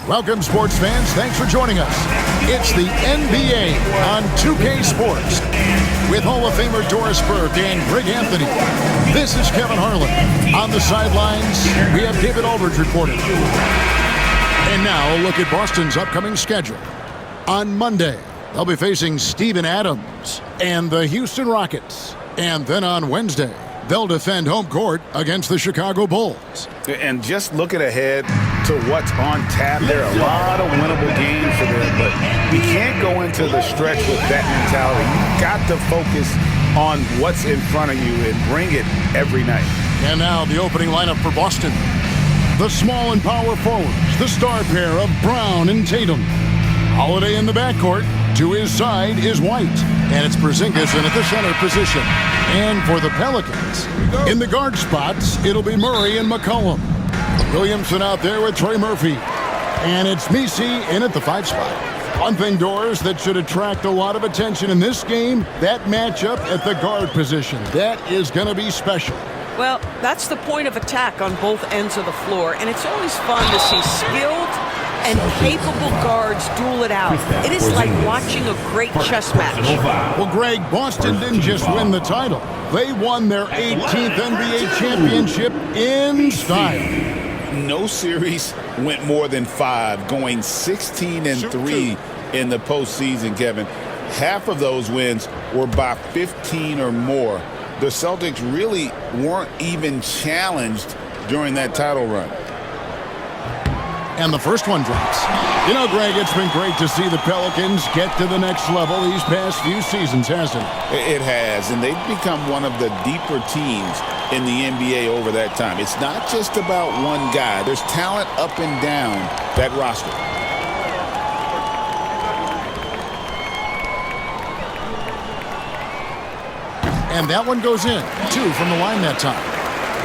Welcome, sports fans. Thanks for joining us. It's the NBA on 2K Sports with Hall of Famer Doris Burke and Greg Anthony. This is Kevin Harlan. On the sidelines, we have David Aldridge reporting. And now, a look at Boston's upcoming schedule. On Monday, they'll be facing Steven Adams and the Houston Rockets. And then on Wednesday, they'll defend home court against the Chicago Bulls. And just looking ahead to what's on tap, there are a lot of winnable games for them, but you can't go into the stretch with that mentality. You've got to focus on what's in front of you and bring it every night. And now the opening lineup for Boston. The small and power forwards, the star pair of Brown and Tatum. Holiday in the backcourt. To his side is White. And it's Porzingis in at the center position. And for the Pelicans, in the guard spots, it'll be Murray and McCollum. Williamson out there with Trey Murphy. And it's Messi in at the 5 spot. One thing, Doris, that should attract a lot of attention in this game, that matchup at the guard position. That is going to be special. Well, that's the point of attack on both ends of the floor, and it's always fun to see skilled and capable guards duel it out. It is like watching a great chess match. Well, Greg, Boston didn't just win the title. They won their 18th NBA championship in style. No series went more than 5, going 16-3 in the postseason, Kevin. Half of those wins were by 15 or more. The Celtics really weren't even challenged during that title run. And the first one drops. You know, Greg, it's been great to see the Pelicans get to the next level these past few seasons, hasn't it? It has, and they've become one of the deeper teams in the NBA over that time. It's not just about one guy. There's talent up and down that roster. And that one goes in. 2 from the line that time.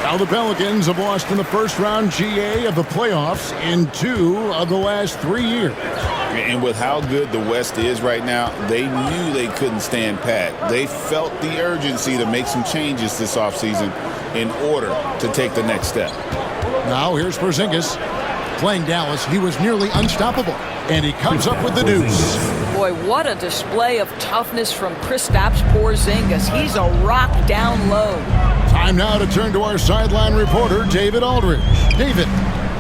Now the Pelicans have lost in the first round GA of the playoffs in 2 of the last 3 years. And with how good the West is right now, they knew they couldn't stand pat. They felt the urgency to make some changes this offseason in order to take the next step. Now here's Porzingis. Playing Dallas, he was nearly unstoppable. And he comes up with the deuce. Boy, what a display of toughness from Kristaps Porzingis. He's a rock down low. Time now to turn to our sideline reporter, David Aldridge. David.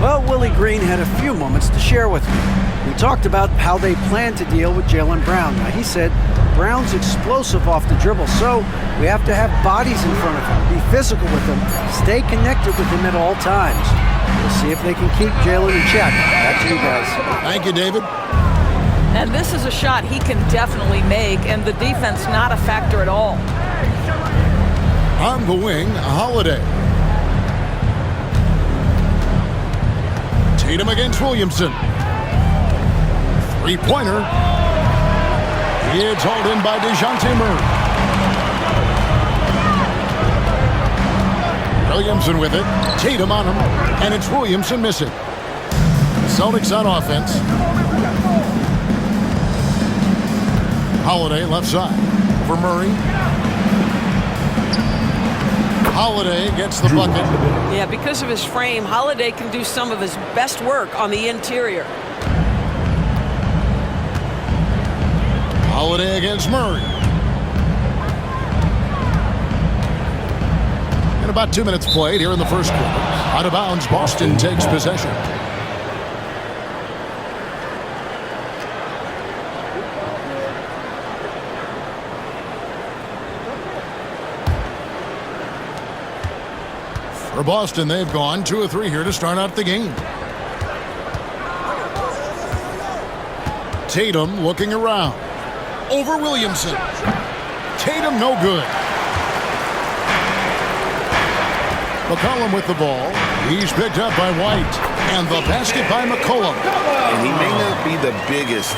Well, Willie Green had a few moments to share with me. We talked about how they plan to deal with Jaylen Brown. Now, he said Brown's explosive off the dribble, so we have to have bodies in front of him, be physical with him, stay connected with him at all times. We'll see if they can keep Jaylen in check. Back to you guys. Thank you, David. And this is a shot he can definitely make, and the defense not a factor at all. On the wing, Holiday. Tatum against Williamson. Three-pointer. It's hauled in by DeJounte Murray. Williamson with it. Tatum on him. And it's Williamson missing. Celtics on offense. Holiday left side. For Murray. Holiday gets the bucket. Yeah, because of his frame, Holiday can do some of his best work on the interior. Holiday against Murray. And about 2 minutes played here in the first quarter. Out of bounds, Boston takes possession. For Boston, they've gone 2 of 3 here to start out the game. Tatum looking around. Over Williamson. Tatum no good. McCollum with the ball. He's picked up by White. And the basket by McCollum. And he may not be the biggest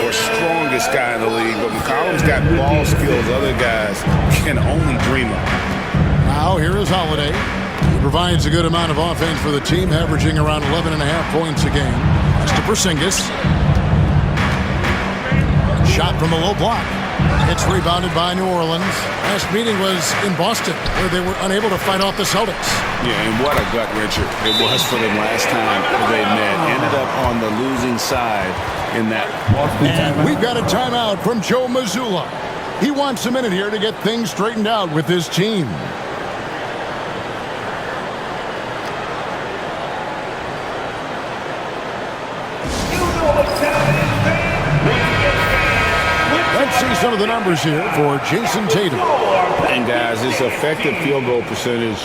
or strongest guy in the league, but McCollum's got ball skills other guys can only dream of. Now here is Holiday. He provides a good amount of offense for the team, averaging around 11.5 points a game. That's to Porzingis. Shot from the low block. It's rebounded by New Orleans. Last meeting was in Boston, where they were unable to fight off the Celtics. Yeah, and what a gut wrencher it was for them last time they met. Ended up on the losing side in that. And we've got a timeout from Joe Mazzulla. He wants a minute here to get things straightened out with his team. Let's see some of the numbers here for Jason Tatum. And guys, his effective field goal percentage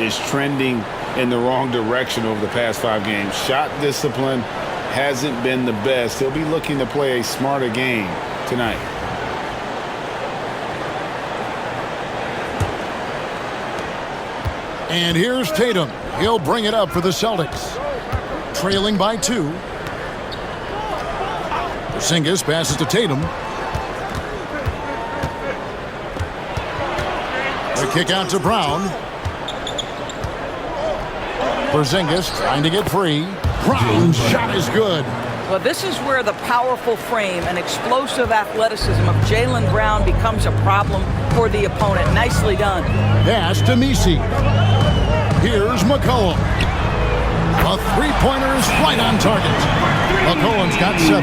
is trending in the wrong direction over the past 5 games. Shot discipline hasn't been the best. He'll be looking to play a smarter game tonight. And here's Tatum. He'll bring it up for the Celtics. Trailing by 2. Porzingis passes to Tatum. The kick out to Brown. Porzingis trying to get free. Brown's shot is good. Well, this is where the powerful frame and explosive athleticism of Jaylen Brown becomes a problem for the opponent. Nicely done. Pass to Messi. Here's McCollum. A three-pointer is right on target. McCollum's got 7.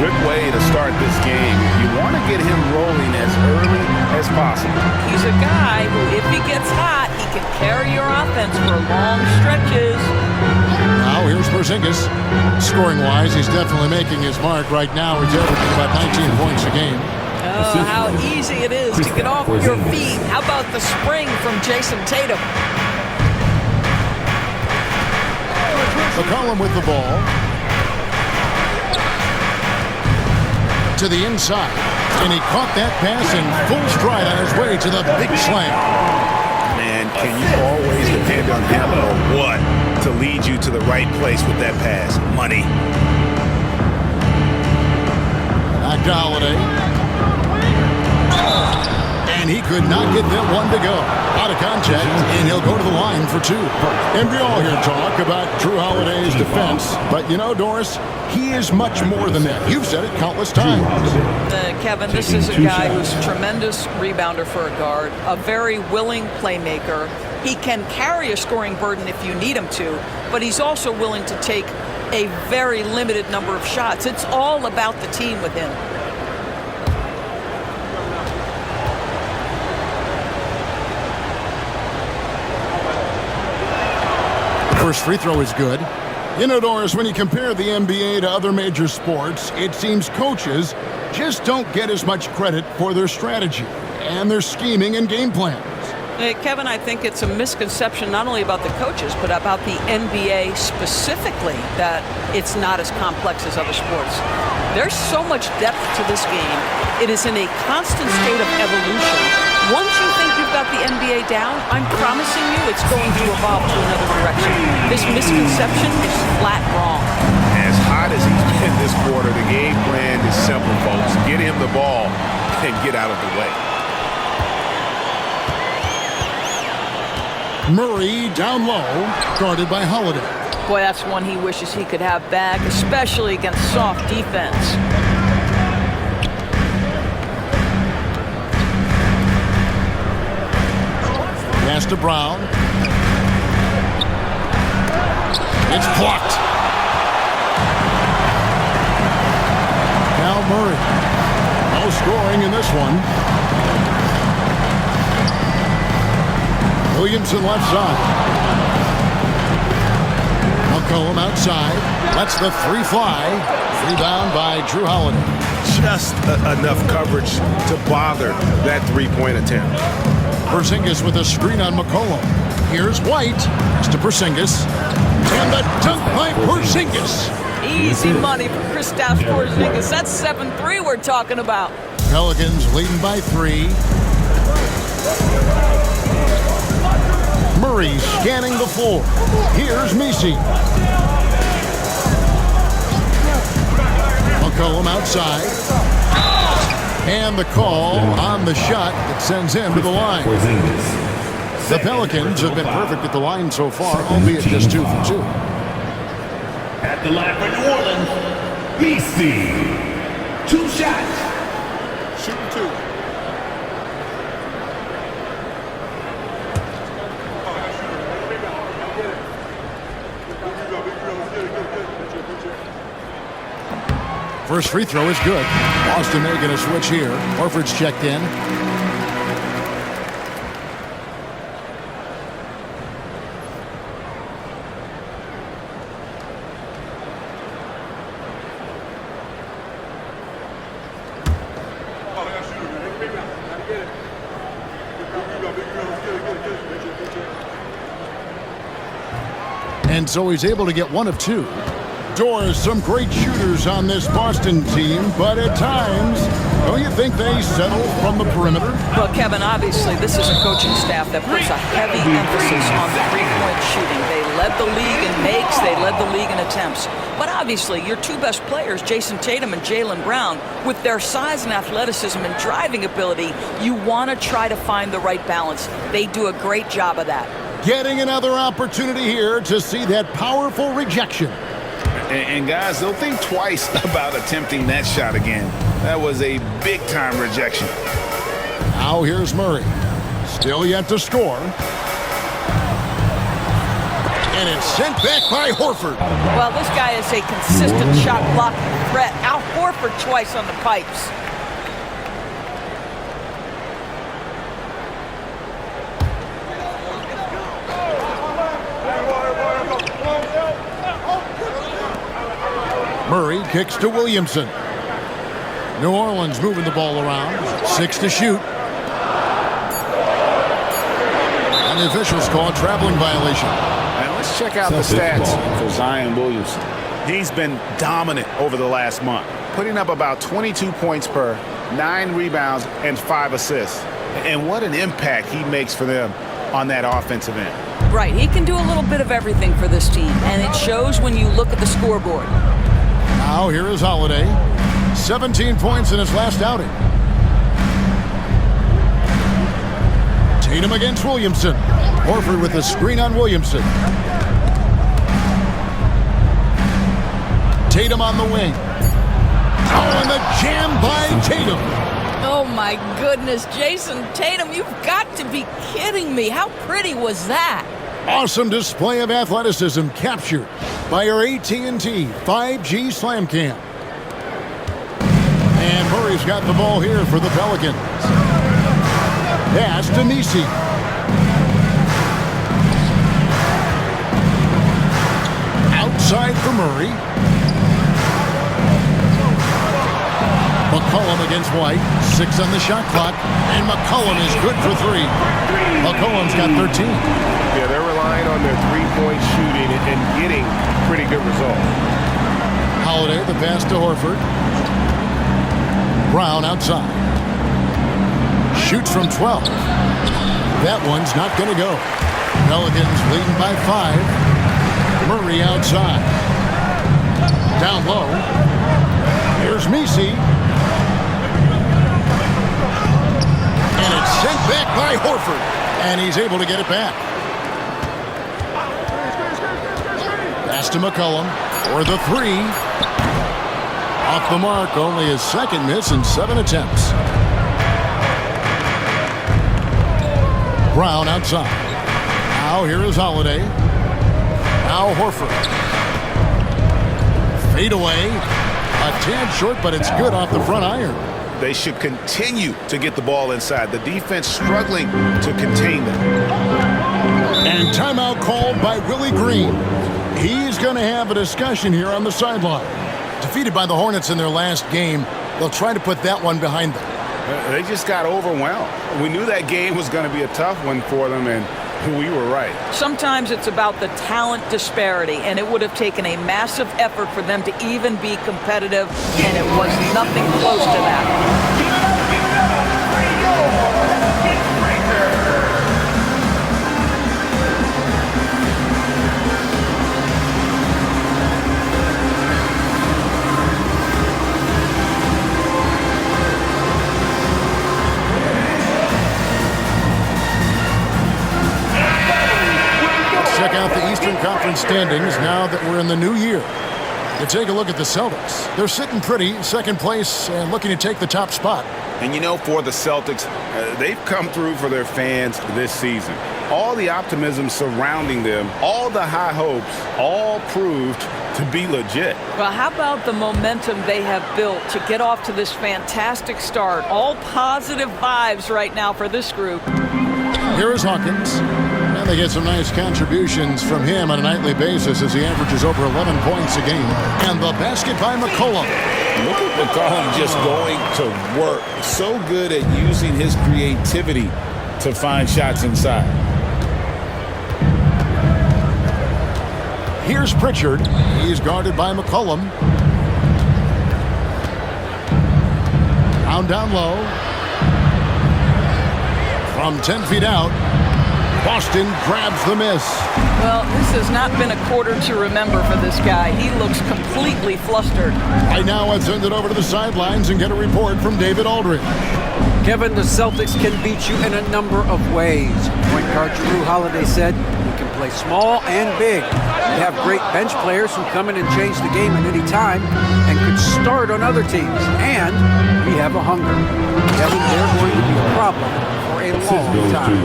Good way to start this game. You want to get him rolling as early as possible. He's a guy who, if he gets hot, he can carry your offense for long stretches. Now here's Porzingis. Scoring-wise, he's definitely making his mark right now. He's averaging about 19 points a game. Oh, how easy it is to get off your feet. How about the spring from Jason Tatum? McCollum with the ball. To the inside. And he caught that pass in full stride on his way to the big slam. Man, can you always depend on him or what to lead you to the right place with that pass? Money. Back to Holiday. And he could not get that one to go. Out of contact, and he'll go to the line for 2. And we all hear talk about Drew Holiday's defense. But you know, Doris, he is much more than that. You've said it countless times. Kevin, this is a guy who's a tremendous rebounder for a guard, a very willing playmaker. He can carry a scoring burden if you need him to, but he's also willing to take a very limited number of shots. It's all about the team with him. First free throw is good. You know, Doris, when you compare the NBA to other major sports, it seems coaches just don't get as much credit for their strategy and their scheming and game plans. Kevin, I think it's a misconception not only about the coaches, but about the NBA specifically, that it's not as complex as other sports. There's so much depth to this game. It is in a constant state of evolution. Once you think you've got the NBA down, I'm promising you it's going to evolve to another direction. This misconception is flat wrong. As hot as he's been this quarter, the game plan is simple, folks. Get him the ball and get out of the way. Murray down low, guarded by Holiday. Boy, that's one he wishes he could have back, especially against soft defense. Pass to Brown. It's blocked. Now Murray. No scoring in this one. Williamson left side. McCollum outside. Lets the 3 fly. Rebound by Drew Holiday. Just enough coverage to bother that 3-point attempt. Porzingis with a screen on McCollum. Here's White. Pass to Porzingis. And the dunk by Porzingis. Easy money for Kristaps Porzingis. That's 7-3 we're talking about. Pelicans leading by 3. Murray scanning the floor. Here's Messi. McCollum outside. And the call on the shot that sends him to the line. The Pelicans have been perfect at the line so far, albeit just 2 for 2. At the line for New Orleans, Messi. 2 shots. Shooting 2. First free throw is good. Boston making a switch here. Horford's checked in. And so he's able to get one of two. Doors, some great shooters on this Boston team, but at times, don't you think they settle from the perimeter? Well, Kevin, obviously, this is a coaching staff that puts a heavy emphasis on the three-point shooting. They led the league in makes, they led the league in attempts. But obviously, your two best players, Jason Tatum and Jaylen Brown, with their size and athleticism and driving ability, you want to try to find the right balance. They do a great job of that. Getting another opportunity here to see that powerful rejection. And guys, they'll think twice about attempting that shot again. That was a big-time rejection. Now here's Murray. Still yet to score. And it's sent back by Horford. Well, this guy is a consistent shot blocking threat. Al Horford twice on the pipes. Murray kicks to Williamson. New Orleans moving the ball around. 6 to shoot. And the officials call a traveling violation. And let's check out the stats for Zion Williamson. He's been dominant over the last month, putting up about 22 points per, 9 rebounds, and 5 assists. And what an impact he makes for them on that offensive end. Right, he can do a little bit of everything for this team, and it shows when you look at the scoreboard. Now here is Holiday. 17 points in his last outing. Tatum against Williamson. Horford with a screen on Williamson. Tatum on the wing. Oh, and the jam by Tatum. Oh my goodness, Jason Tatum, you've got to be kidding me. How pretty was that? Awesome display of athleticism captured by our AT&T 5G Slam Cam. And Murray's got the ball here for the Pelicans. Pass to Messi. Outside for Murray. McCollum against White. 6 on the shot clock. And McCollum is good for 3. McCollum's got 13. Yeah, they're relying on their three-point shooting and getting pretty good results. Holiday, the pass to Horford. Brown outside. Shoots from 12. That one's not going to go. Pelicans leading by 5. Murray outside. Down low. Here's Messi. And it's sent back by Horford. And he's able to get it back. Pass to McCollum for the 3. Off the mark, only his second miss in 7 attempts. Brown outside. Now here is Holiday. Now Horford. Fade away. A tad short, but it's good off the front iron. They should continue to get the ball inside. The defense struggling to contain them. And timeout called by Willie Green. He's going to have a discussion here on the sideline. Defeated by the Hornets in their last game, they'll try to put that one behind them. They just got overwhelmed. We knew that game was going to be a tough one for them, and we were right. Sometimes it's about the talent disparity, and it would have taken a massive effort for them to even be competitive, and it was nothing close to that. Check out the Eastern Conference standings now that we're in the new year. To take a look at the Celtics. They're sitting pretty, second place, and looking to take the top spot. And you know, for the Celtics, they've come through for their fans this season. All the optimism surrounding them, all the high hopes, all proved to be legit. Well, how about the momentum they have built to get off to this fantastic start? All positive vibes right now for this group. Here is Hawkins. And they get some nice contributions from him on a nightly basis as he averages over 11 points a game. And the basket by McCollum. Look at McCollum just going to work. So good at using his creativity to find shots inside. Here's Pritchard. He's guarded by McCollum. Down low. From 10 feet out, Boston grabs the miss. Well, this has not been a quarter to remember for this guy. He looks completely flustered. I now have sent it over to the sidelines and get a report from David Aldridge. Kevin, the Celtics can beat you in a number of ways. Point guard Jrue Holiday said, we can play small and big. We have great bench players who come in and change the game at any time and could start on other teams. And we have a hunger. Kevin, they're going to be a problem for a long time.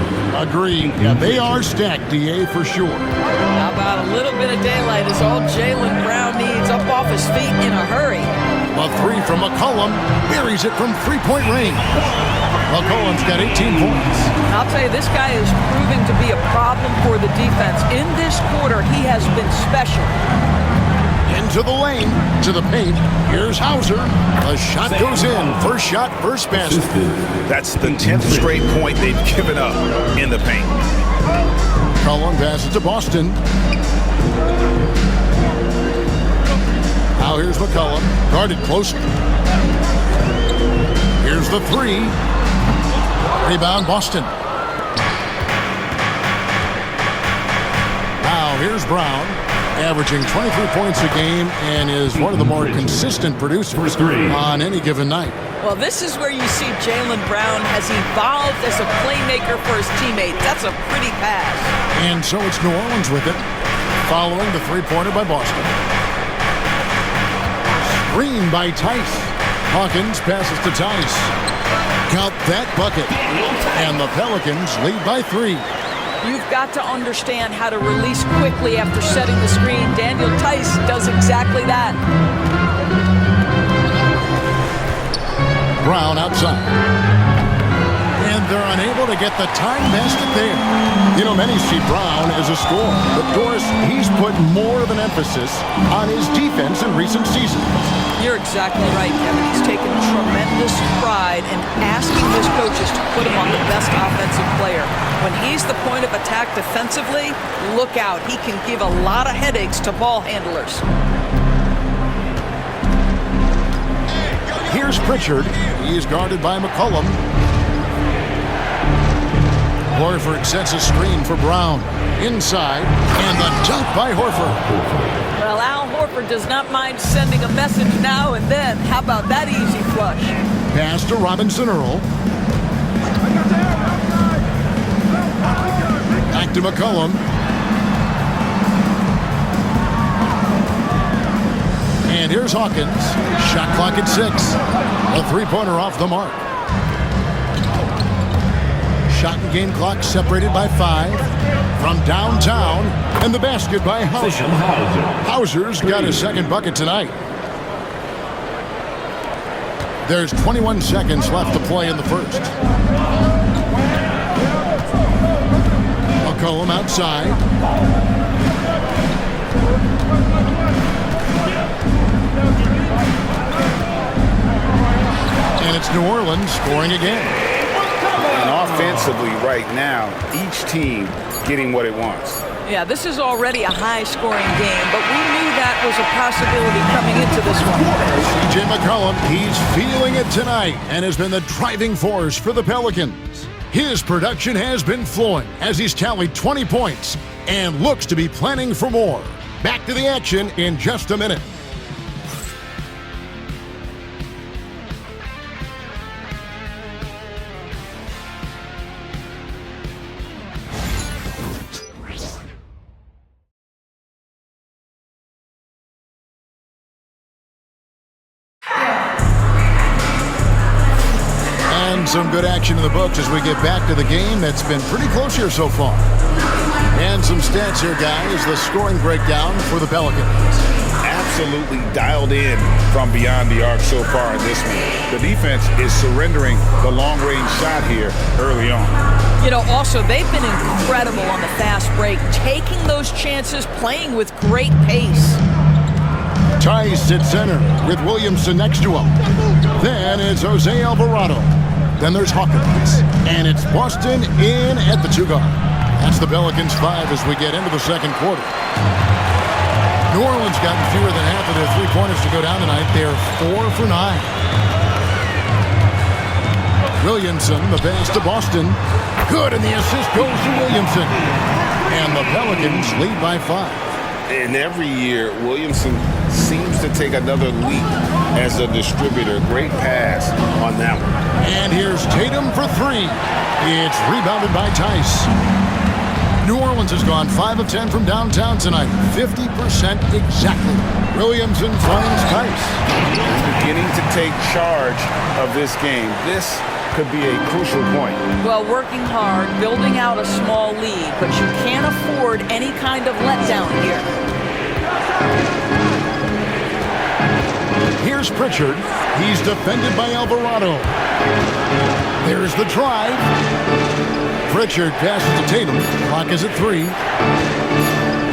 Agreed. Yeah, they are stacked, DA, for sure. How about a little bit of daylight is all Jaylen Brown needs up off his feet in a hurry. A three from McCollum buries it from three-point range. McCollum's got 18 points. I'll tell you, this guy is proving to be a problem for the defense. In this quarter, he has been special. Into the lane, to the paint. Here's Hauser. The shot goes in. First shot, first basket. That's the 10th straight point they've given up in the paint. McCollum passes to Boston. Now here's McCollum, guarded close. Here's the three. Rebound, Boston. Now here's Brown, averaging 23 points a game and is one of the more consistent producers on any given night. Well, this is where you see Jaylen Brown has evolved as a playmaker for his teammates. That's a pretty pass. And so it's New Orleans with it, following the three-pointer by Boston. Screen by Tice. Hawkins passes to Tice. Count that bucket. And the Pelicans lead by 3. You've got to understand how to release quickly after setting the screen. Daniel Tice does exactly that. Brown outside. And they're unable to get the time basket there. You know, many see Brown as a scorer, but Doris, he's put more of an emphasis on his defense in recent seasons. You're exactly right, Kevin. He's taken tremendous pride in asking his coaches to put him on the best offensive player. When he's the point of attack defensively, look out. He can give a lot of headaches to ball handlers. Here's Pritchard. He's guarded by McCollum. Horford sets a screen for Brown. Inside, and the dunk by Horford. Well, Al Horford does not mind sending a message now and then. How about that easy flush? Pass to Robinson Earl. Back to McCollum. And here's Hawkins. Shot clock at 6. A three-pointer off the mark. Shot and game clock separated by 5 from downtown, and the basket by Hauser. Hauser's got his second bucket tonight. There's 21 seconds left to play in the first. McCollum outside. And it's New Orleans scoring again. And offensively right now, each team getting what it wants. Yeah, this is already a high-scoring game, but we knew that was a possibility coming into this one. C.J. McCollum, he's feeling it tonight and has been the driving force for the Pelicans. His production has been flowing as he's tallied 20 points and looks to be planning for more. Back to the action in just a minute. some good action in the books as we get back to the game that's been pretty close here so far. And some stats here, guys. The scoring breakdown for the Pelicans. Absolutely dialed in from beyond the arc so far in this one. The defense is surrendering the long-range shot here early on. You know, also, they've been incredible on the fast break, taking those chances, playing with great pace. Tice at center with Williamson next to him. Then it's Jose Alvarado. Then there's Hawkins. And it's Boston in at the 2-guard. That's the Pelicans 5 as we get into the second quarter. New Orleans gotten fewer than half of their three-pointers to go down tonight. They're 4 for 9. Williamson, the pass to Boston. Good, and the assist goes to Williamson. And the Pelicans lead by 5. And every year, Williamson seems to take another leap as a distributor. Great pass on that one. And here's Tatum for 3. It's rebounded by Tice. New Orleans has gone 5 of 10 from downtown tonight. 50% exactly. Williamson finds Tice. Beginning to take charge of this game. This could be a crucial point. Well, working hard, building out a small lead, but you can't afford any kind of letdown here. Here's Pritchard. He's defended by Alvarado. There's the drive. Pritchard passes to Tatum. Clock is at 3.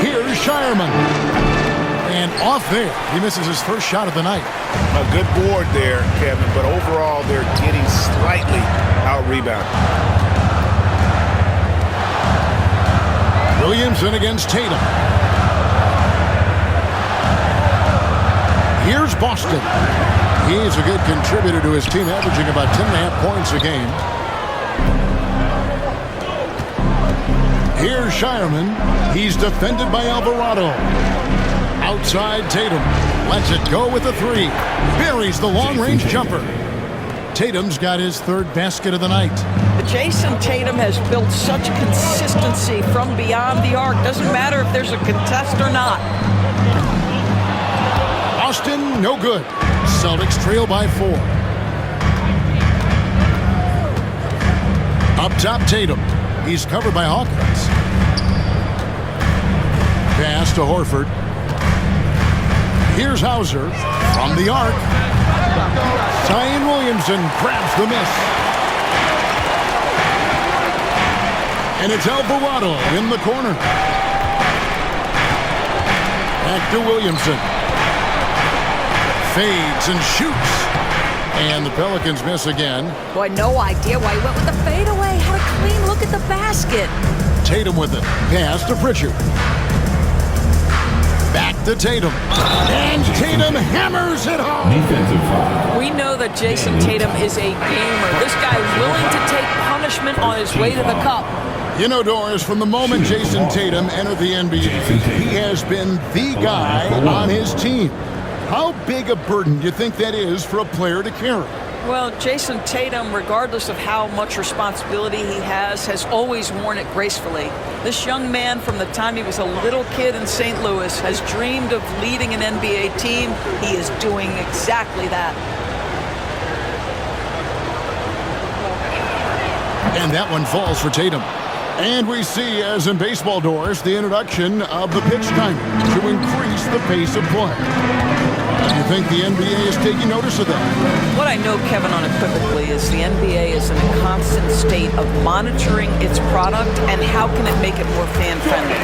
Here's Shireman. And off there. He misses his first shot of the night. A good board there, Kevin, but overall they're getting slightly out-rebounded. Williamson against Tatum. Here's Boston. He's a good contributor to his team, averaging about 10.5 points a game. Here's Shireman. He's defended by Alvarado. Outside Tatum. Lets it go with a 3. Buries the long-range jumper. Tatum's got his 3rd basket of the night. Jason Tatum has built such consistency from beyond the arc. Doesn't matter if there's a contest or not. Boston, no good. Celtics trail by 4. Up top, Tatum. He's covered by Hawkins. Pass to Horford. Here's Hauser from the arc. Zion Williamson grabs the miss. And it's Alvarado in the corner. Back to Williamson. Fades and shoots. And the Pelicans miss again. Boy, no idea why he went with the fadeaway. Had a clean look at the basket. Tatum with it. Pass to Pritchard. Back to Tatum. And Tatum hammers it home. Defensive foul. We know that Jason Tatum is a gamer. This guy willing to take punishment on his way to the cup. You know, Doris, from the moment Jason Tatum entered the NBA, he has been the guy on his team. How big a burden do you think that is for a player to carry? Well, Jason Tatum, regardless of how much responsibility he has always worn it gracefully. This young man, from the time he was a little kid in St. Louis, has dreamed of leading an NBA team. He is doing exactly that. And that one falls for Tatum. And we see, as in baseball, Doris, the introduction of the pitch timer to increase the pace of play. Do you think the NBA is taking notice of that? What I know, Kevin, unequivocally, is the NBA is in a constant state of monitoring its product and how can it make it more fan-friendly.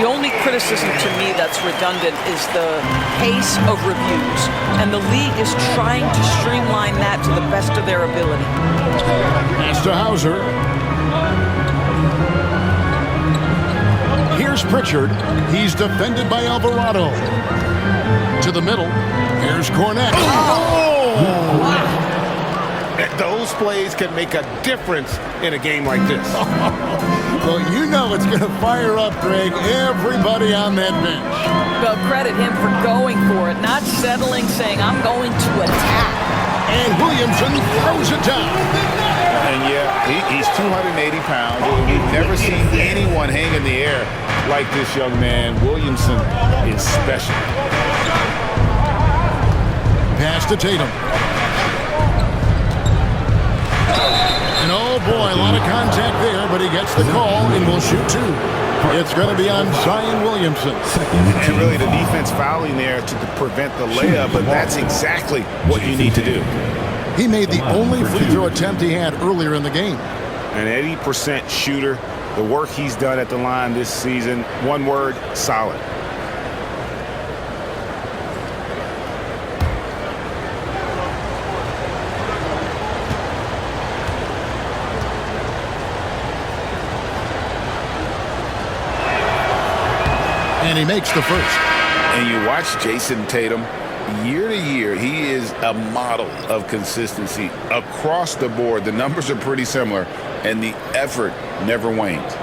The only criticism to me that's redundant is the pace of reviews. And the league is trying to streamline that to the best of their ability. Pass to Hauser. Here's Pritchard. He's defended by Alvarado. To the middle. Here's Cornette. Oh! Those plays can make a difference in a game like this. Well, you know it's going to fire up, Greg, everybody on that bench. Well, credit him for going for it, not settling, saying, I'm going to attack. And Williamson throws it down. And yeah, he's 280 pounds. We've never seen anyone hang in the air like this young man. Williamson is special. Pass to Tatum. And oh boy, a lot of contact there, but he gets the call and will shoot two. It's going to be on Zion Williamson. And really the defense fouling there to prevent the layup, but that's exactly what you need to do. He made the only free throw attempt he had earlier in the game. An 80% shooter. The work he's done at the line this season, one word, solid. And he makes the first. And you watch Jason Tatum, year to year, he is a model of consistency across the board. The numbers are pretty similar, and the effort never wanes.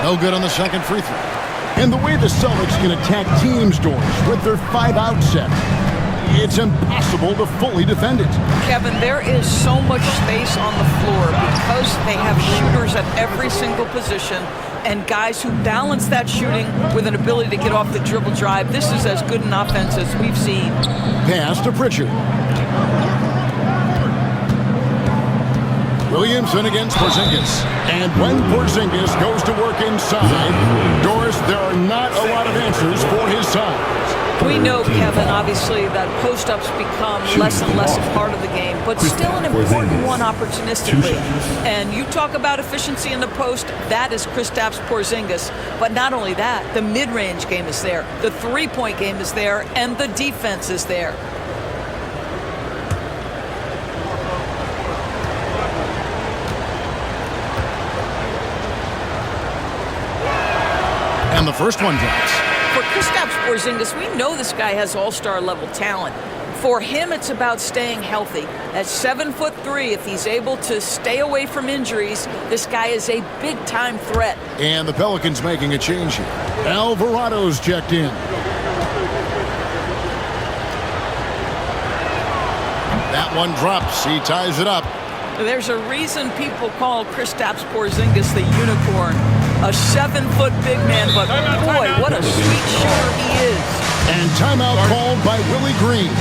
No good on the second free throw. And the way the Celtics can attack teams' doors with their 5-out set, it's impossible to fully defend it. Kevin, there is so much space on the floor because they have shooters at every single position and guys who balance that shooting with an ability to get off the dribble drive. This is as good an offense as we've seen. Pass to Pritchard. Williamson against Porzingis. And when Porzingis goes to work inside, Doris, there are not a lot of answers for his size. We know, Kevin, obviously, that post-ups become less and less a part of the game, but still an important one opportunistically. And you talk about efficiency in the post, that is Kristaps Porzingis. But not only that, the mid-range game is there, the three-point game is there, and the defense is there. And the first one drops. For Kristaps Porzingis, we know this guy has all-star level talent. For him, it's about staying healthy. At 7'3", if he's able to stay away from injuries, this guy is a big-time threat. And the Pelicans making a change here. Alvarado's checked in. That one drops. He ties it up. There's a reason people call Kristaps Porzingis the unicorn. A 7-foot big man, but boy, what a sweet shooter he is. And timeout called by Willie Green.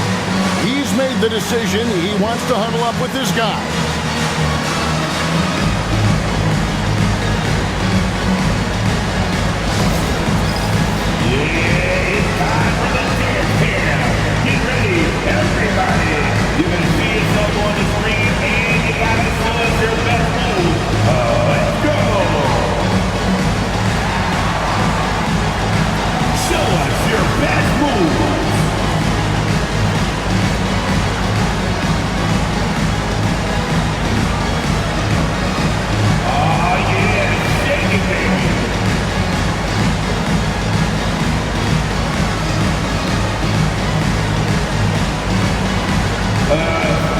He's made the decision. He wants to huddle up with his guy. Yeah, it's time for the dance cam. Get ready, everybody. You can see yourself on the screen, and you gotta show us your best move. Let's go. Show us your best move. Oh yeah, shake it, baby.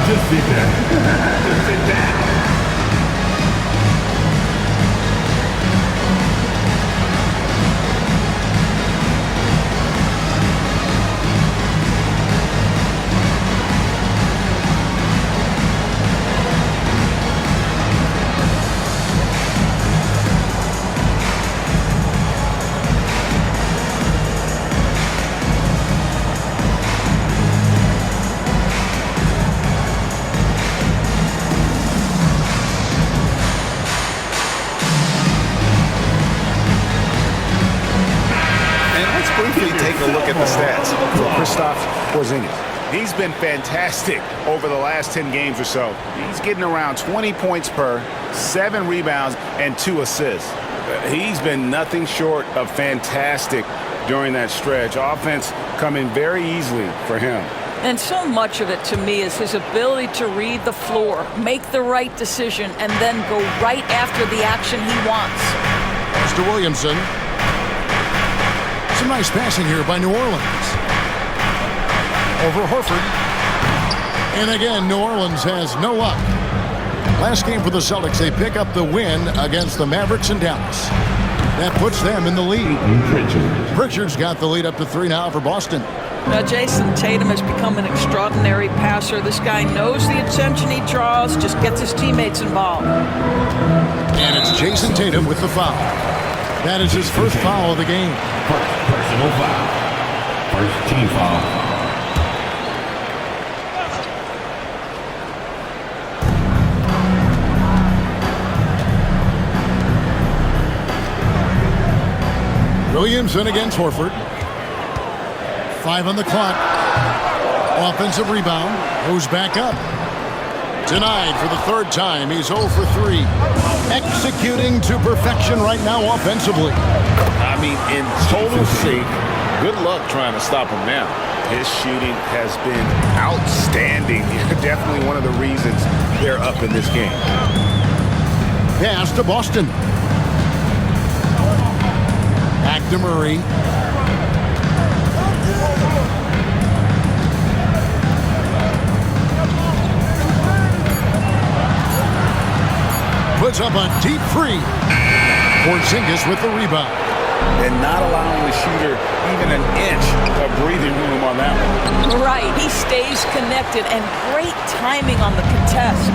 Just sit down. Just sit down. Take a look at the stats for Kristaps Porzingis. He's been fantastic over the last 10 games or so. He's getting around 20 points per, 7 rebounds, and 2 assists. He's been nothing short of fantastic during that stretch. Offense coming very easily for him. And so much of it, to me, is his ability to read the floor, make the right decision, and then go right after the action he wants. Mr. Williamson. Some nice passing here by New Orleans. Over Horford. And again, New Orleans has no luck. Last game for the Celtics, they pick up the win against the Mavericks in Dallas. That puts them in the lead. Pritchard. Pritchard's got the lead up to 3 now for Boston. Now, Jason Tatum has become an extraordinary passer. This guy knows the attention he draws, just gets his teammates involved. And it's Jason Tatum with the foul. That is his first foul of the game. Personal foul. First team foul. Williamson against Horford. 5 on the clock. Offensive rebound. Goes back up. Denied for the 3rd time. He's 0 for 3. Executing to perfection right now offensively. I mean, in total sync. Good luck trying to stop him now. His shooting has been outstanding. Definitely one of the reasons they're up in this game. Pass to Boston. Back to Murray. Puts up a deep three. Porzingis with the rebound. And not allowing the shooter even an inch of breathing room on that one. Right, he stays connected, and great timing on the contest.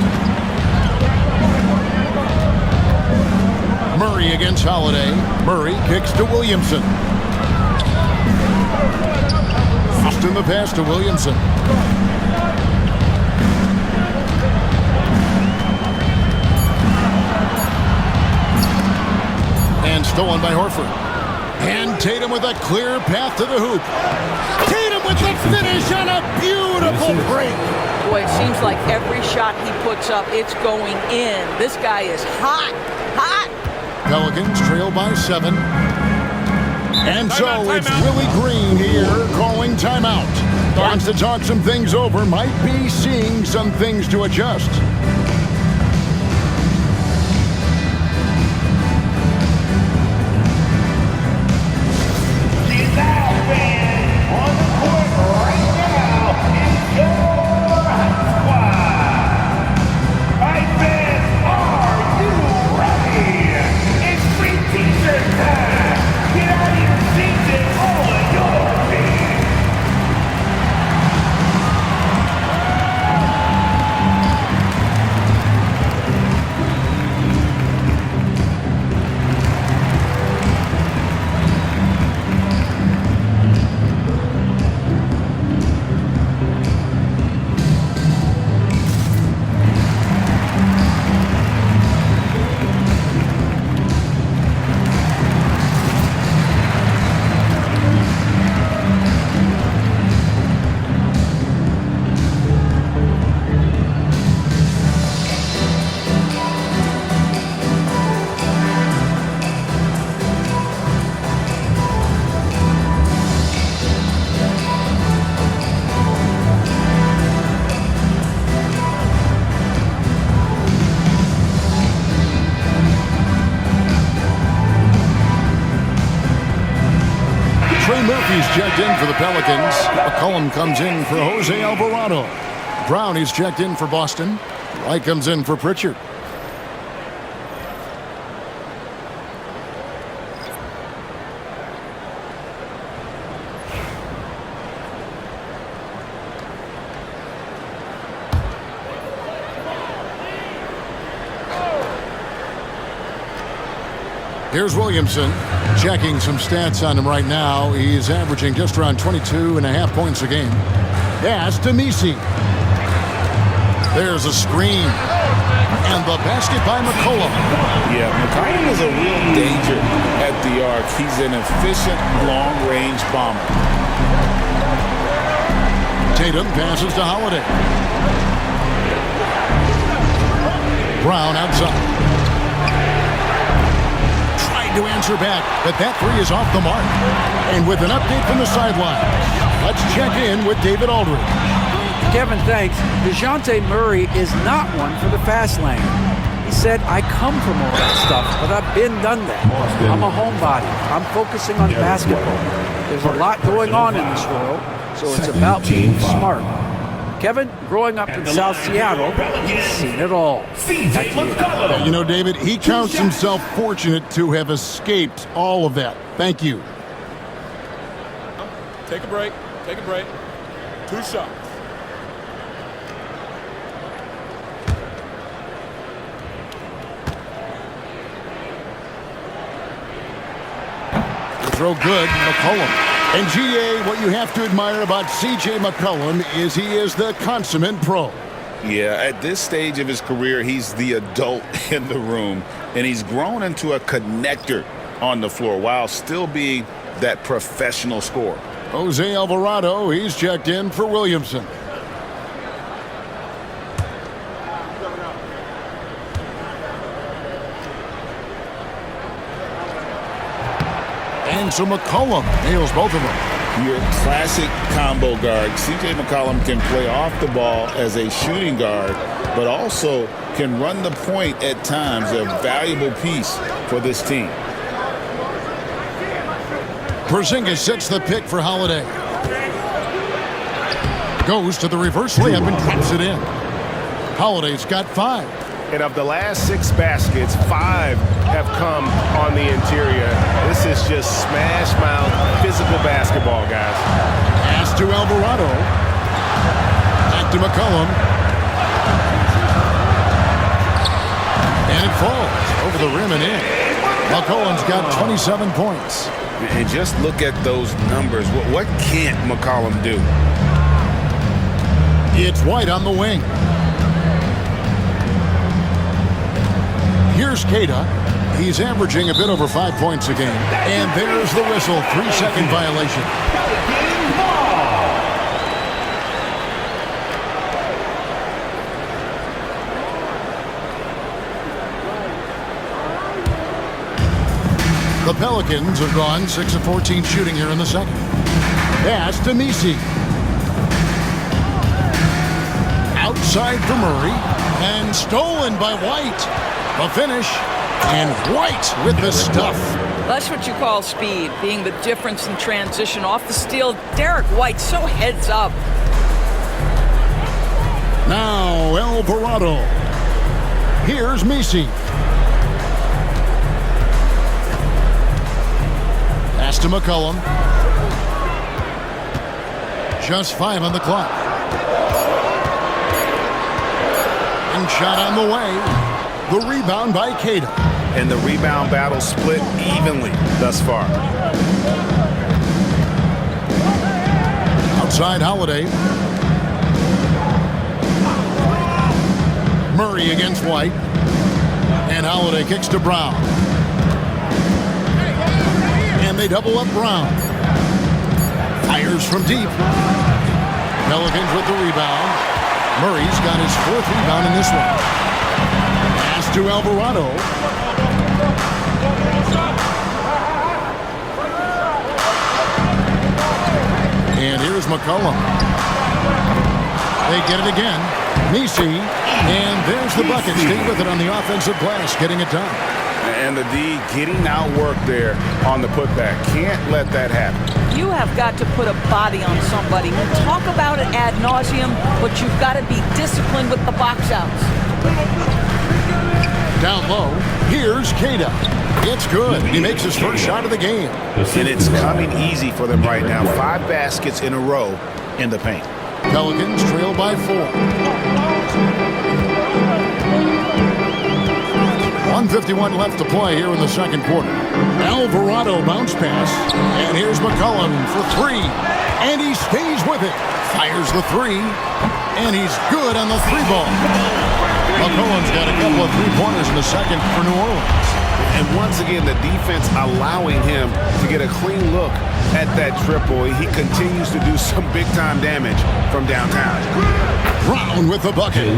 Murray against Holiday. Murray kicks to Williamson. Austin the pass to Williamson. And stolen by Horford. And Tatum with a clear path to the hoop. Tatum with the finish on a beautiful break. Boy, it seems like every shot he puts up, it's going in. This guy is hot, hot. Pelicans trail by 7. And so it's Willie Green here calling timeout. Wants to talk some things over, might be seeing some things to adjust. Murphy's checked in for the Pelicans. McCollum comes in for Jose Alvarado. Brown is checked in for Boston. Wright comes in for Pritchard. Here's Williamson, checking some stats on him right now. He's averaging just around 22.5 points a game. Pass to Misi. There's a screen. And the basket by McCollum. Yeah, McCollum is a real danger at the arc. He's an efficient long-range bomber. Tatum passes to Holiday. Brown outside. To answer back, but that three is off the mark. And with an update from the sideline, let's check in with David Aldridge. Kevin, thanks. DeJounte Murray is not one for the fast lane. He said, I come from all that stuff, but I've been done that. I'm a homebody. I'm focusing on basketball. There's a lot going on in this world, so it's about being smart. Kevin, growing up in South Seattle, he's seen it all. Back to you. You know, David, he counts himself fortunate to have escaped all of that. Thank you. Take a break. Take a break. 2 shots. The throw good, McCollum. And GA, what you have to admire about C.J. McCollum is he is the consummate pro. Yeah, at this stage of his career, he's the adult in the room, and he's grown into a connector on the floor while still being that professional scorer. Jose Alvarado, he's checked in for Williamson. And so McCollum nails both of them. Your classic combo guard. C.J. McCollum can play off the ball as a shooting guard, but also can run the point at times, a valuable piece for this team. Porzingis sets the pick for Holiday. Goes to the reverse layup and drops it in. Holiday's got 5. And of the last 6 baskets, 5 have come on the interior. This is just smash mouth physical basketball, guys. Pass to Alvarado. Back to McCollum. And it falls over the rim and in. McCollum's got 27 points. And just look at those numbers. What can't McCollum do? It's White on the wing. Here's Queta. He's averaging a bit over 5 points a game. And there's the whistle. 3-second violation. The Pelicans have gone 6 of 14 shooting here in the second. Pass to Misi. Outside for Murray. And stolen by White. The finish, and White with the stuff. That's what you call speed, being the difference in transition. Off the steal, Derek White so heads up. Now Alvarado. Here's Misi. Pass to McCollum. Just 5 on the clock. And shot on the way. The rebound by Queta. And the rebound battle split evenly thus far. Outside Holiday. Murray against White. And Holiday kicks to Brown. And they double up Brown. Fires from deep. Pelicans with the rebound. Murray's got his 4th rebound in this one. Pass to Alvarado. And here's McCollum. They get it again. Misi. And there's the bucket. Stay with it on the offensive glass, getting it done. And the D getting outworked there on the putback. Can't let that happen. You have got to put a body on somebody. We talk about it ad nauseum, but you've got to be disciplined with the box outs. Down low, here's Queta. It's good. He makes his first shot of the game. And it's coming easy for them right now. 5 baskets in a row in the paint. Pelicans trail by 4. 1:51 left to play here in the second quarter. Alvarado bounce pass. And here's McCollum for 3. And he stays with it. Fires the 3. And he's good on the 3-ball. McCollum's got a couple of 3-pointers in the second for New Orleans. And once again, the defense allowing him to get a clean look at that triple. He continues to do some big-time damage from downtown. Brown with the bucket.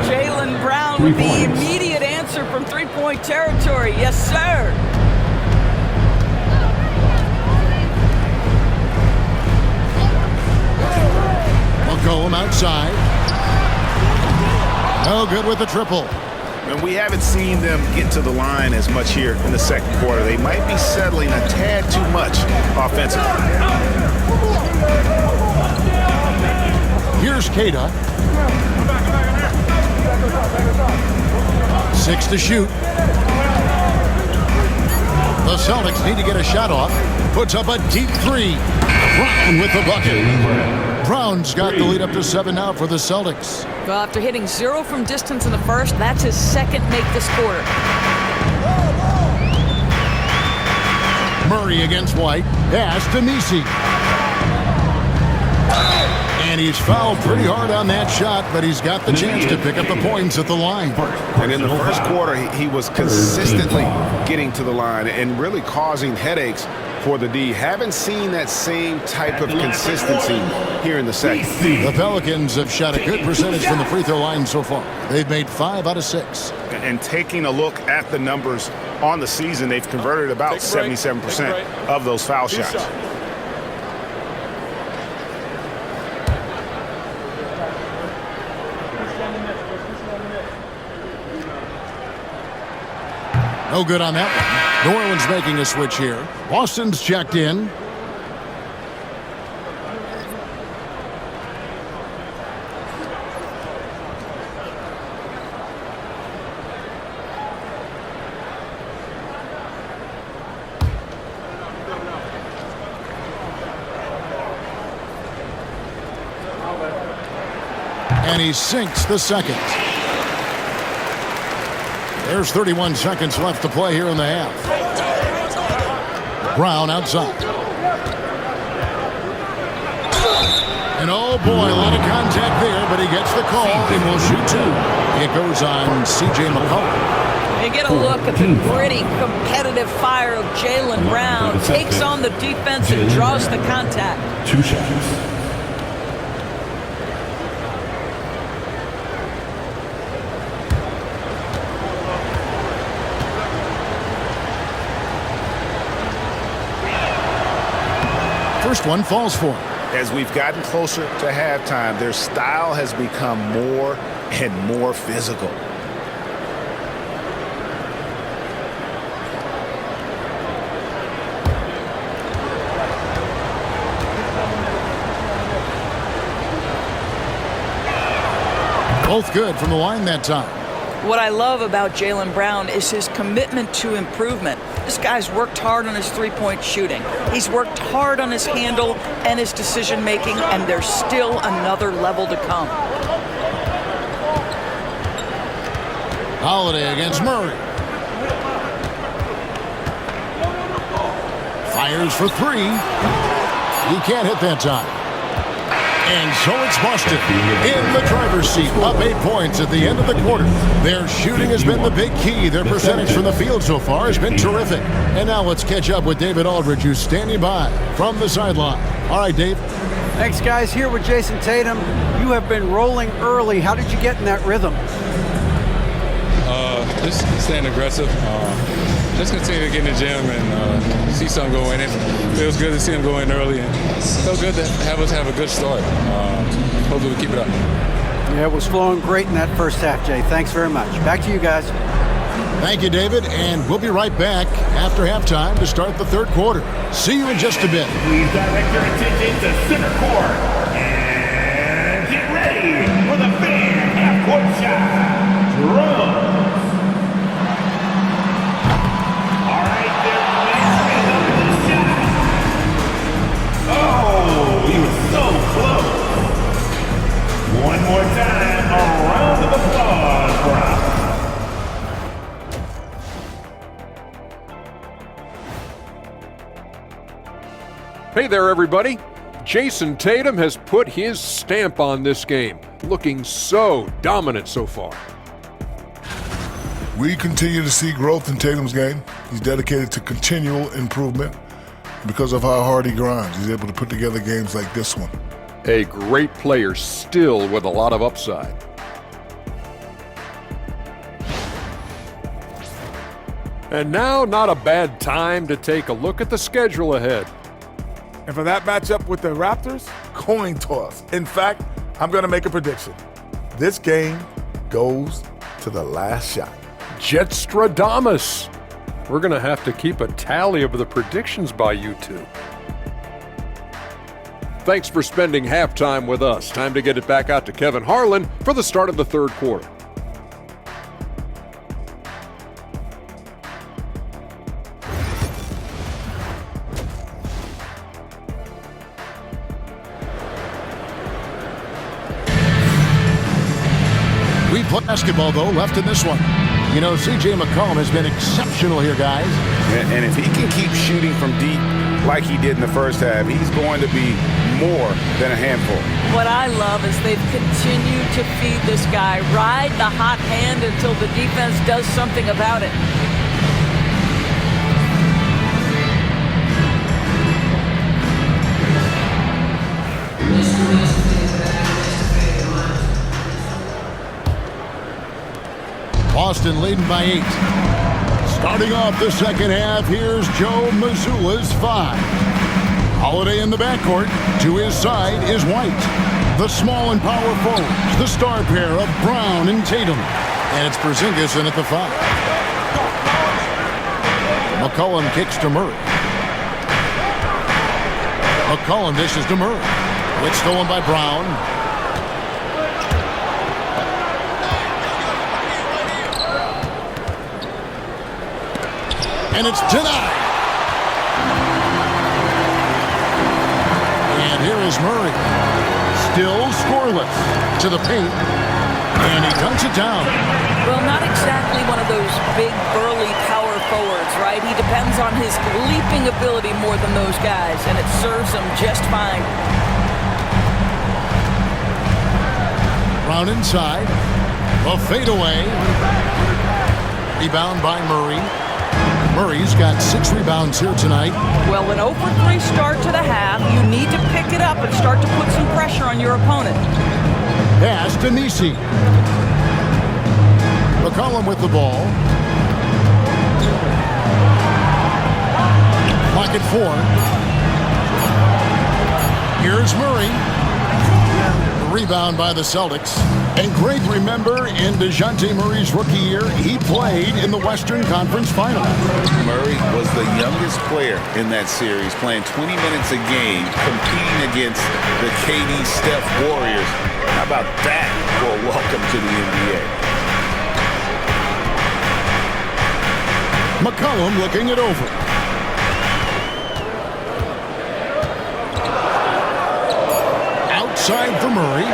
Jaylen Brown with the immediate answer from 3-point territory. Yes, sir. McCollum outside. No good with the triple. And we haven't seen them get to the line as much here in the second quarter. They might be settling a tad too much offensively. Here's Queta. 6 to shoot. The Celtics need to get a shot off. Puts up a deep 3. Brown with the bucket. Brown's got the lead up to 7 now for the Celtics. Well, after hitting 0 from distance in the first, that's his second make this quarter. Murray against White. Pass to Nisi. And he's fouled pretty hard on that shot, but he's got the chance to pick up the points at the line. And in the first quarter, he was consistently getting to the line and really causing headaches for the D. Haven't seen that same type of consistency here in the second. The Pelicans have shot a good percentage from the free throw line so far. They've made 5 out of 6. And taking a look at the numbers on the season, they've converted about 77% of those foul shots. No good on that one. New Orleans making a switch here. Boston's checked in. And he sinks the second. There's 31 seconds left to play here in the half. Brown outside. And oh boy, a lot of contact there, but he gets the call and will shoot 2. It goes on C.J. McCollum. You get a look at the gritty, competitive fire of Jaylen Brown. Takes on the defense and draws the contact. 2 seconds. First one falls for him. As we've gotten closer to halftime, their style has become more and more physical. Both good from the line that time. What I love about Jaylen Brown is his commitment to improvement. This guy's worked hard on his three-point shooting. He's worked hard on his handle and his decision-making, and there's still another level to come. Holiday against Murray. Fires for 3. He can't hit that time. And so it's Boston in the driver's seat, up 8 points at the end of the quarter. Their shooting has been the big key. Their percentage from the field so far has been terrific. And now let's catch up with David Aldridge, who's standing by from the sideline. All right, Dave. Thanks, guys. Here with Jason Tatum. You have been rolling early. How did you get in that rhythm? Just staying aggressive. Just continue to get in the gym and see something go in. It feels good to see him go in early, and so good to have us have a good start. Hopefully we keep it up. Yeah, it was flowing great in that first half, Jay. Thanks very much. Back to you guys. Thank you, David, and we'll be right back after halftime to start the third quarter. See you in just a bit. Please direct your attention to center court and get ready for the fan half-court shot. Drums. All right, they're measuring up the shot. Oh, he was so close. One more time, a round of applause for us. Hey there, everybody. Jason Tatum has put his stamp on this game, looking so dominant so far. We continue to see growth in Tatum's game. He's dedicated to continual improvement. Because of how hard he grinds, he's able to put together games like this one. A great player still with a lot of upside. And now, not a bad time to take a look at the schedule ahead. And for that matchup with the Raptors, coin toss. In fact, I'm going to make a prediction. This game goes to the last shot. Jetstradamus. We're going to have to keep a tally of the predictions by you two. Thanks for spending halftime with us. Time to get it back out to Kevin Harlan for the start of the third quarter. basketball, though, left in this one. You know, C.J. McCollum has been exceptional here, guys. And if he can keep shooting from deep like he did in the first half, he's going to be more than a handful. What I love is they've continued to feed this guy, ride the hot hand until the defense does something about it. Boston leading by 8. Starting off the second half, here's Joe Mazzulla's 5. Holiday in the backcourt. To his side is White. The small and power forwards, the star pair of Brown and Tatum. And it's Porzingis in at the 5. McCollum kicks to Murray. McCollum dishes to Murray. It's stolen by Brown. And it's denied. And here is Murray. Still scoreless. To the paint. And he dunks it down. Well, not exactly one of those big, burly power forwards, right? He depends on his leaping ability more than those guys, and it serves him just fine. Brown inside. A fadeaway. Rebound by Murray. Murray's got 6 rebounds here tonight. Well, an 0-for-3 start to the half. You need to pick it up and start to put some pressure on your opponent. Pass to Nisi. McCollum with the ball. Clock at 4. Here's Murray. Rebound by the Celtics. And Greg, remember, in DeJounte Murray's rookie year, he played in the Western Conference Final. Murray was the youngest player in that series, playing 20 minutes a game, competing against the KD Steph Warriors. How about that for a welcome to the NBA? McCollum looking it over. Outside for Murray.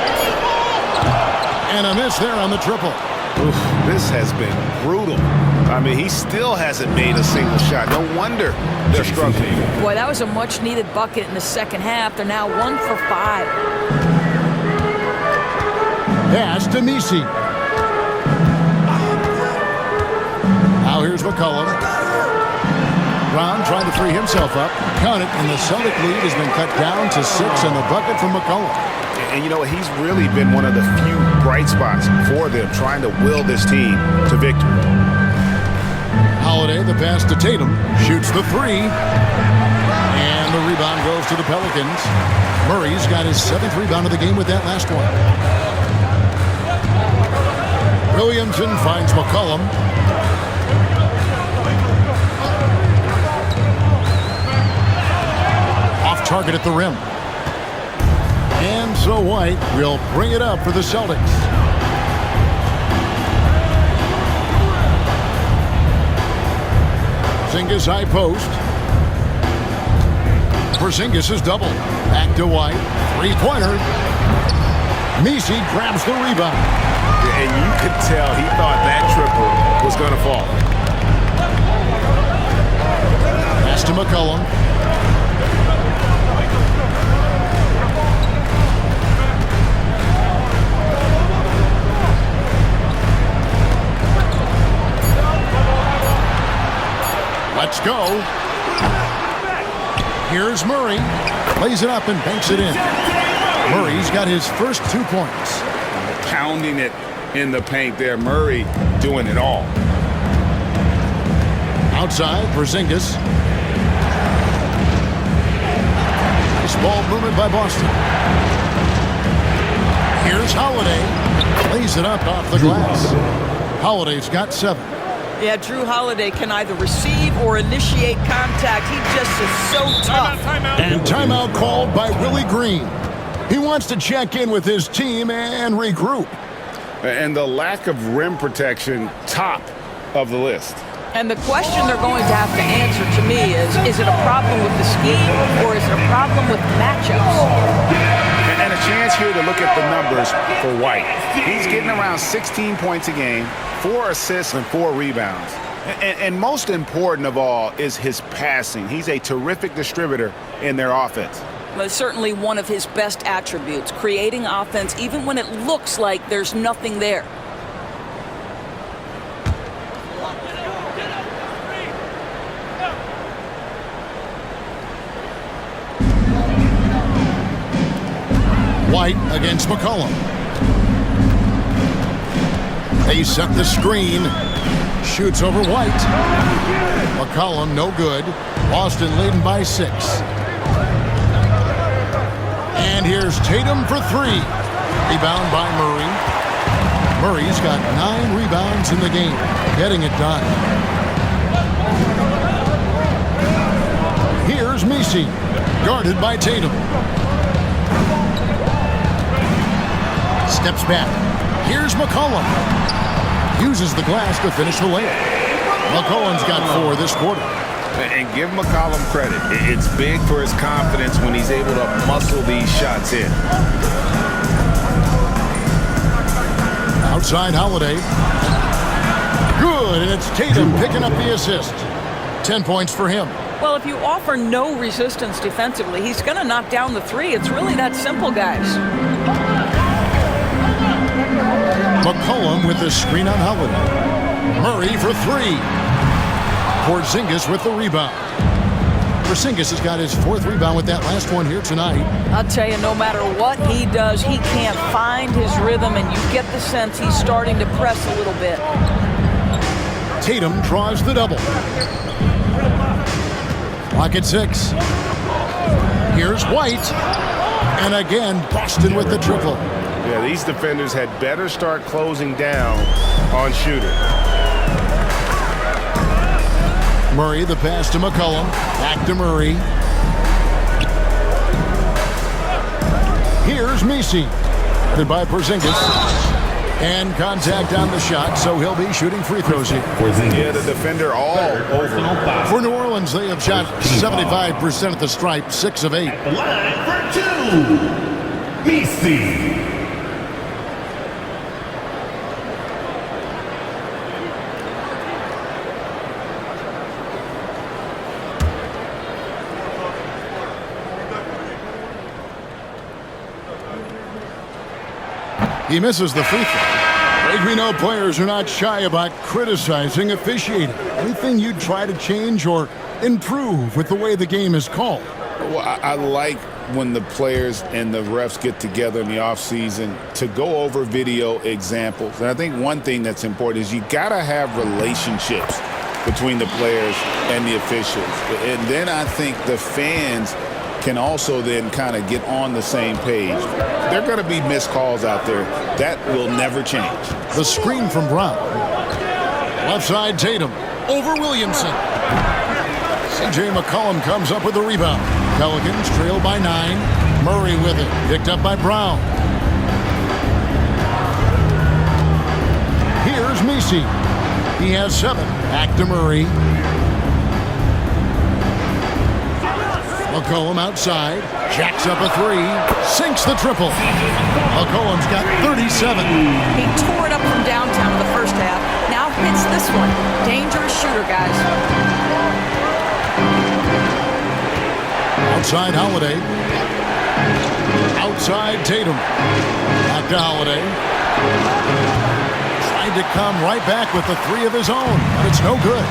And a miss there on the triple. Oof, this has been brutal. I mean, he still hasn't made a single shot. No wonder they're struggling. Boy, that was a much-needed bucket in the second half. They're now 1 for 5. Pass to Nisi. Now here's McCollum. Brown trying to free himself up. Count it, and the Celtic lead has been cut down to 6 on the bucket from McCollum. And you know what? He's really been one of the few bright spots for them, trying to will this team to victory. Holiday, the pass to Tatum, shoots the 3. And the rebound goes to the Pelicans. Murray's got his 7th rebound of the game with that last one. Williamson finds McCollum. Off target at the rim. And so White will bring it up for the Celtics. Porzingis high post. Porzingis is double. Back to White. 3-pointer. Nisi grabs the rebound. And you could tell he thought that triple was going to fall. Pass to McCollum. Let's go. Here's Murray. Plays it up and banks it in. Murray's got his first 2 points. Pounding it in the paint there. Murray doing it all. Outside, Porzingis. Nice ball movement by Boston. Here's Holiday. Plays it up off the glass. Holiday's got 7. Yeah, Drew Holiday can either receive or initiate contact. He just is so tough. And timeout called by Willie Green. He wants to check in with his team and regroup. And the lack of rim protection, top of the list. And the question they're going to have to answer to me is it a problem with the scheme or is it a problem with matchups? And it's chance here to look at the numbers for White. He's getting around 16 points a game, 4 assists and 4 rebounds. And most important of all is his passing. He's a terrific distributor in their offense. Well, it's certainly one of his best attributes, creating offense even when it looks like there's nothing there. White against McCollum. They set the screen. Shoots over White. McCollum no good. Boston leading by 6. And here's Tatum for 3. Rebound by Murray. Murray's got 9 rebounds in the game. Getting it done. Here's Messi. Guarded by Tatum. Steps back. Here's McCollum. Uses the glass to finish the layup. McCollum's got 4 this quarter. And give McCollum credit. It's big for his confidence when he's able to muscle these shots in. Outside Holiday. Good, and it's Tatum picking up the assist. 10 points for him. Well, if you offer no resistance defensively, he's going to knock down the 3. It's really that simple, guys. McCollum with the screen on Holiday. Murray for 3. Porzingis with the rebound. Porzingis has got his 4th rebound with that last one here tonight. I'll tell you, no matter what he does, he can't find his rhythm, and you get the sense he's starting to press a little bit. Tatum draws the double. Clock at 6. Here's White. And again, Boston with the triple. Yeah, these defenders had better start closing down on shooter. Murray, the pass to McCollum. Back to Murray. Here's Messi. Goodbye, Porzingis. And contact on the shot, so he'll be shooting free throws here. Yeah, the defender all over. For New Orleans, they have shot 75% at the stripe, 6 of 8. The line for 2. Messi. He misses the free throw. Greg, we know players are not shy about criticizing officiating. Anything you'd try to change or improve with the way the game is called? Well, I like when the players and the refs get together in the offseason to go over video examples. And I think one thing that's important is you got to have relationships between the players and the officials. And then I think the fans can also then kind of get on the same page. There are going to be missed calls out there. That will never change. The screen from Brown. Left side, Tatum. Over Williamson. C.J. McCollum comes up with the rebound. Pelicans trail by 9. Murray with it. Picked up by Brown. Here's Messi. He has 7. Back to Murray. McCollum outside, jacks up a 3, sinks the triple. McCollum's got 37. He tore it up from downtown in the first half. Now hits this one. Dangerous shooter, guys. Outside Holiday. Outside Tatum. Back to Holiday. Trying to come right back with the 3 of his own, but it's no good.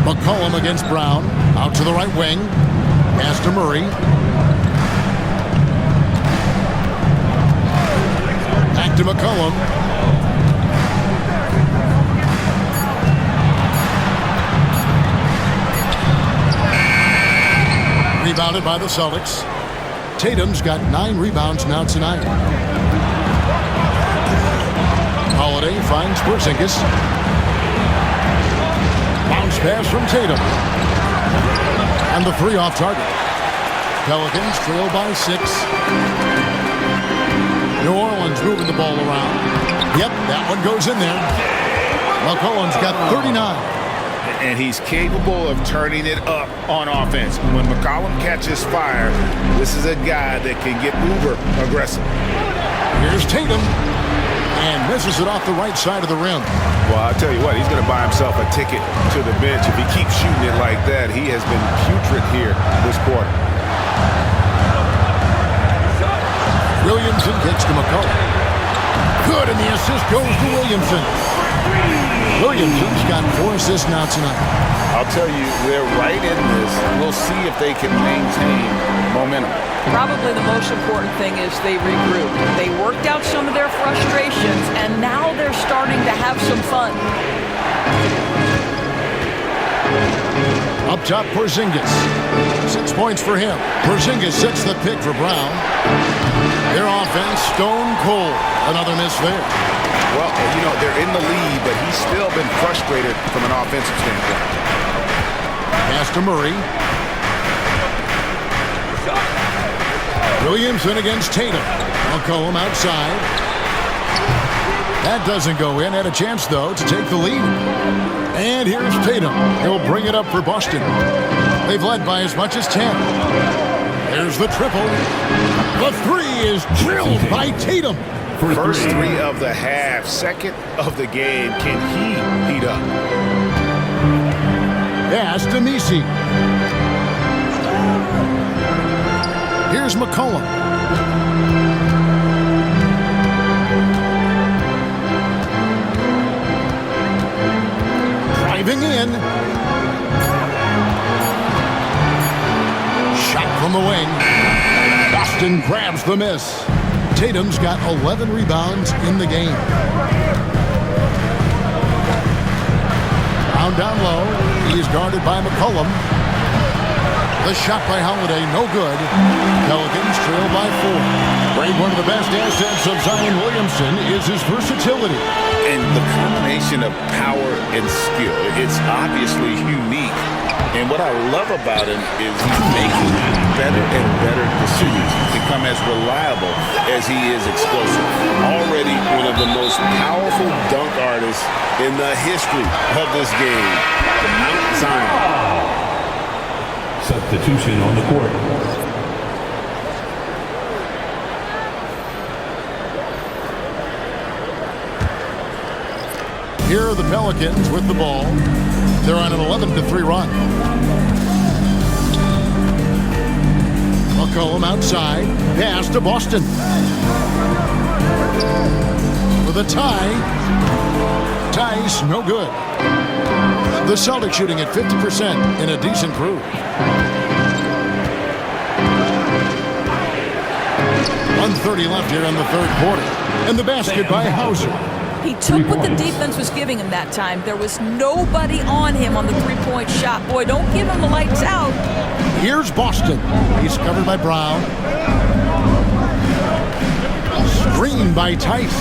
McCollum against Brown. Out to the right wing. Pass to Murray. Back to McCollum. Rebounded by the Celtics. Tatum's got 9 rebounds now tonight. Holiday finds Porzingis. Bounce pass from Tatum. And the 3 off target. Pelicans trail by 6. New Orleans moving the ball around. Yep, that one goes in there. McCollum's got 39. and he's capable of turning it up on offense. When McCollum catches fire, this is a guy that can get uber aggressive. Here's Tatum, and misses it off the right side of the rim. Well, I'll tell you what, he's going to buy himself a ticket to the bench. If he keeps shooting it like that, he has been putrid here this quarter. Williamson kicks to McCollum. Good, and the assist goes to Williamson. Williamson's got 4 assists now tonight. I'll tell you, they're right in this. We'll see if they can maintain momentum. Probably the most important thing is they regrouped. They worked out some of their frustrations, and now they're starting to have some fun. Up top, Porzingis. 6 points for him. Porzingis sets the pick for Brown. Their offense, stone cold. Another miss there. Well, you know, they're in the lead, but he's still been frustrated from an offensive standpoint. Pass to Murray. Williamson against Tatum. McCollum outside. That doesn't go in. Had a chance, though, to take the lead. And here's Tatum. He'll bring it up for Boston. They've led by as much as 10. There's the triple. The three is drilled by Tatum. First 3 of the half, second of the game. Can he heat up? Pass to Messi. Here's McCollum. Driving in. Shot from the wing. Boston grabs the miss. Tatum's got 11 rebounds in the game. Brown down low. He's guarded by McCollum. The shot by Holiday, no good. Pelicans trail by 4. Right, one of the best assets of Zion Williamson is his versatility. And the combination of power and skill, it's obviously unique. And what I love about him is he's making better and better decisions. He's become as reliable as he is explosive. Already one of the most powerful dunk artists in the history of this game. Mount Zion. Substitution on the court. Here are the Pelicans with the ball. They're on an 11-3 run. McCollum outside. Pass to Boston. For the tie. Tice, no good. The Celtics shooting at 50% in a decent crew. 1:30 left here in the third quarter. And the basket by Hauser. He took what the defense was giving him that time. There was nobody on him on the three-point shot. Boy, don't give him the lights out. Here's Boston. He's covered by Brown. Screen by Tice.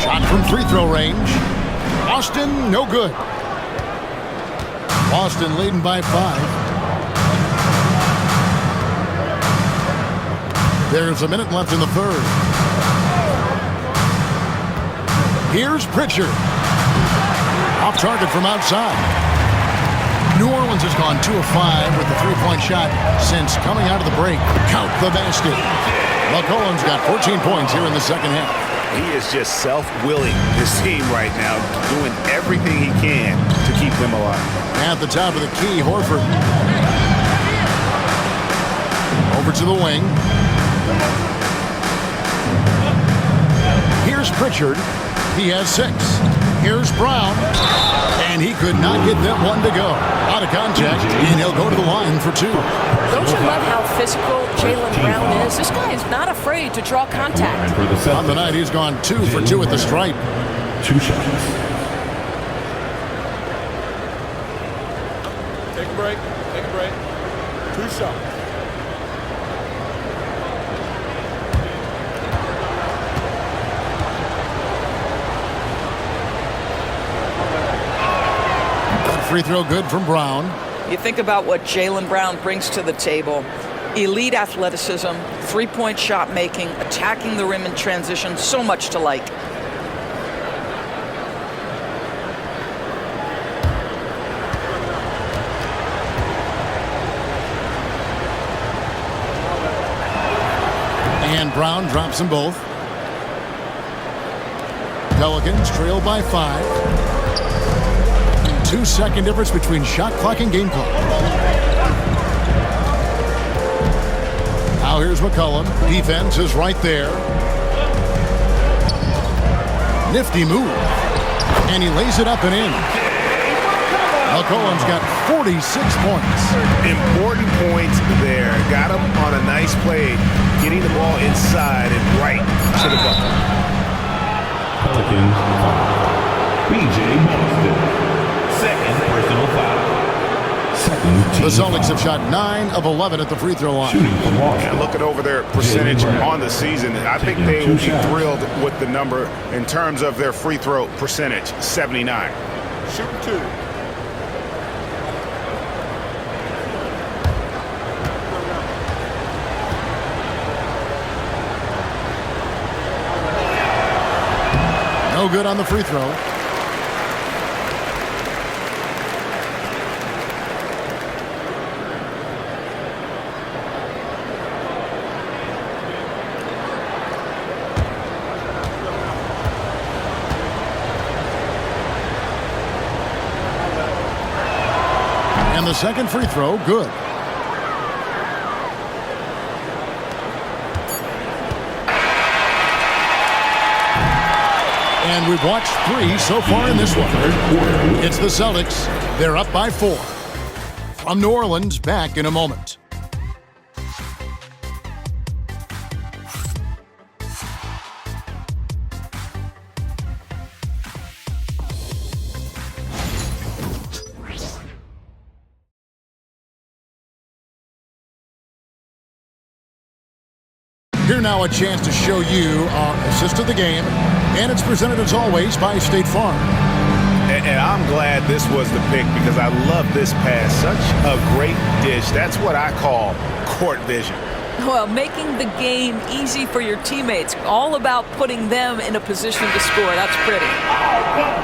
Shot from free throw range. Boston, no good. Boston leading by 5. There's a minute left in the third. Here's Pritchard. Off target from outside. New Orleans has gone 2 of 5 with the three-point shot since coming out of the break. Count the basket. McCollum's got 14 points here in the second half. He is just self-willing, his team right now, doing everything he can to keep them alive. At the top of the key, Horford. Over to the wing. Here's Pritchard. He has 6. Here's Brown. And he could not get that one to go. Out of contact, and he'll go to the line for 2. Don't you love how physical Jaylen Brown is? This guy is not afraid to draw contact. On the night, he's gone 2 for 2 at the stripe. 2 shots. Take a break. Take a break. 2 shots. Free throw good from Brown. You think about what Jaylen Brown brings to the table. Elite athleticism, three-point shot making, attacking the rim in transition, so much to like. Brown drops them both. Pelicans trail by 5. 2-second difference between shot clock and game clock. Now here's McCollum. Defense is right there. Nifty move. And he lays it up and in. McCollum's got 46 points. Important points there. Got him on a nice play, getting the ball inside and right to the bucket. Pelicans foul. B.J. Boston. Second personal foul. The Celtics have shot 9 of 11 at the free throw line. And looking over their percentage on the season, I think they will be thrilled with the number in terms of their free throw percentage, 79. Shooting 2. No good on the free throw. And the second free throw, good. And we've watched 3 so far in this one. It's the Celtics. They're up by 4. From New Orleans, back in a moment. Here now a chance to show you our assist of the game, and it's presented as always by State Farm. And I'm glad this was the pick because I love this pass. Such a great dish. That's what I call court vision. Well, making the game easy for your teammates. All about putting them in a position to score. That's pretty.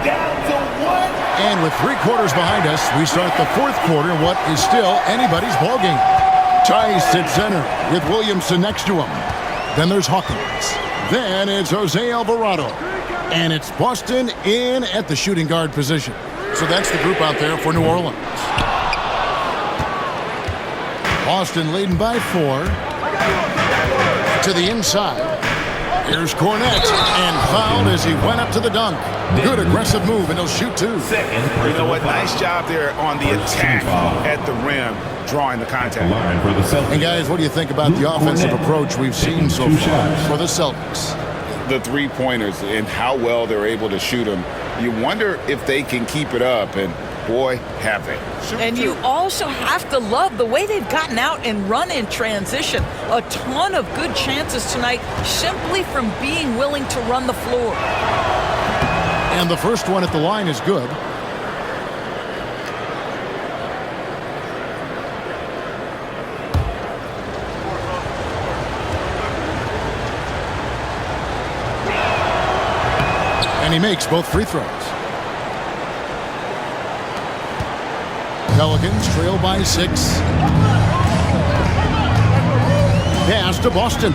Down to 1. And with 3 quarters behind us, we start the 4th quarter, what is still anybody's ballgame. Tice at center with Williamson next to him. Then there's Hawkins. Then it's Jose Alvarado. And it's Boston in at the shooting guard position. So that's the group out there for New Orleans. Boston leading by 4. To the inside. Here's Cornette. And fouled as he went up to the dunk. Good aggressive move, and he'll shoot 2. You know what? Nice job there on the attack at the rim, drawing the contact. And guys, what do you think about the offensive approach we've seen so far for the Celtics? The three-pointers and how well they're able to shoot them. You wonder if they can keep it up, and boy, have they. And you also have to love the way they've gotten out and run in transition. A ton of good chances tonight simply from being willing to run the floor. And the first one at the line is good. And he makes both free throws. Pelicans trail by 6. Pass to Boston.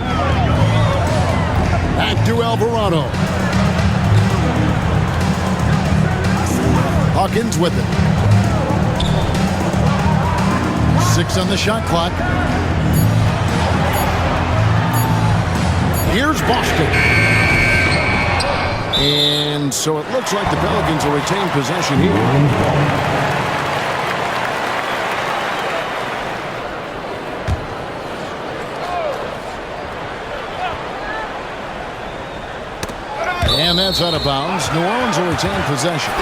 Back to Alvarado. Hawkins with it. 6 on the shot clock. Here's Boston. And so it looks like the Pelicans will retain possession here. And that's out of bounds. New Orleans will retain possession.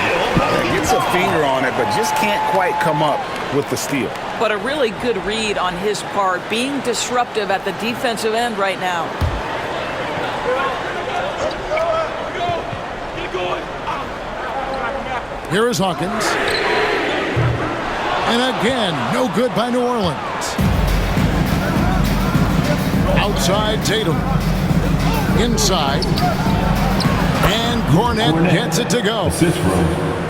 Gets a finger on it, but just can't quite come up with the steal. But a really good read on his part, being disruptive at the defensive end right now. Here is Hawkins. And again, no good by New Orleans. Outside Tatum. Inside. And Cornette gets it to go.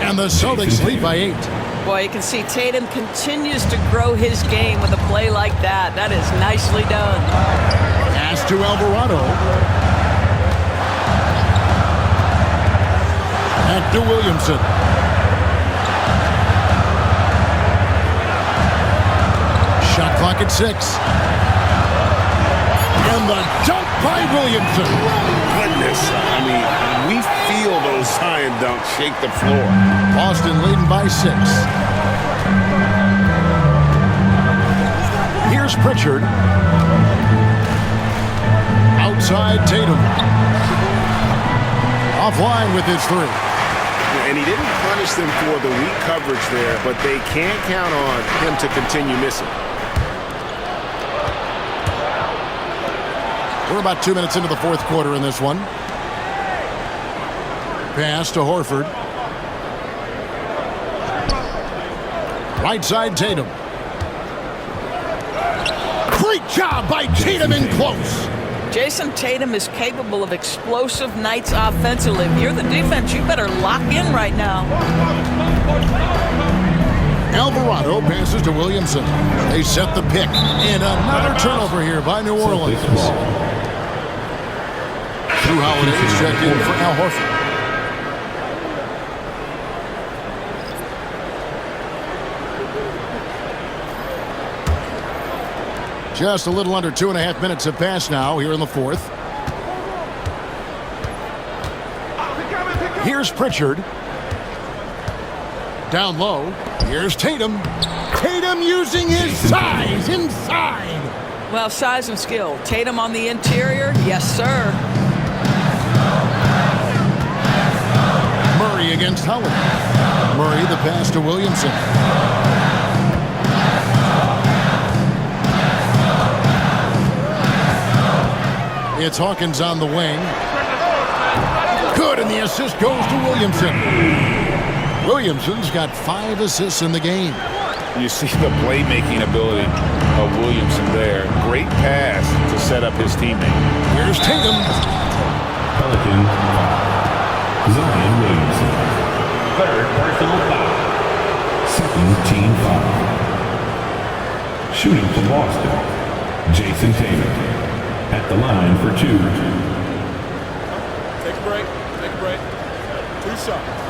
And the Celtics lead by 8. Boy, you can see Tatum continues to grow his game with a play like that. That is nicely done. Pass to Alvarado. Back to Williamson. Shot clock at 6. And the dunk by Williamson. Goodness, I mean, we feel those science dunks shake the floor. Boston leading by 6. Here's Pritchard. Outside Tatum. Offline with his 3. And he didn't punish them for the weak coverage there, but they can't count on him to continue missing. We're about 2 minutes into the fourth quarter in this one. Pass to Horford. Right side Tatum. Great job by Tatum in close. Jason Tatum is capable of explosive nights offensively. If you're the defense, you better lock in right now. Alvarado passes to Williamson. They set the pick. And another turnover here by New Orleans. Drew Holiday's checked in for Al Horford. Just a little under 2.5 minutes have passed now here in the fourth. Here's Pritchard. Down low. Here's Tatum. Tatum using his size inside. Well, size and skill. Tatum on the interior. Yes, sir. Murray against Howard. Murray the pass to Williamson. It's Hawkins on the wing. Good, and the assist goes to Williamson. Williamson's got 5 assists in the game. You see the playmaking ability of Williamson there. Great pass to set up his teammate. Here's Tatum. Pelicans, Zion Williamson. Third personal foul. Second team foul. Shooting for Boston, Jason Tatum. At the line for 2. Take a break. Take a break. 2 shots.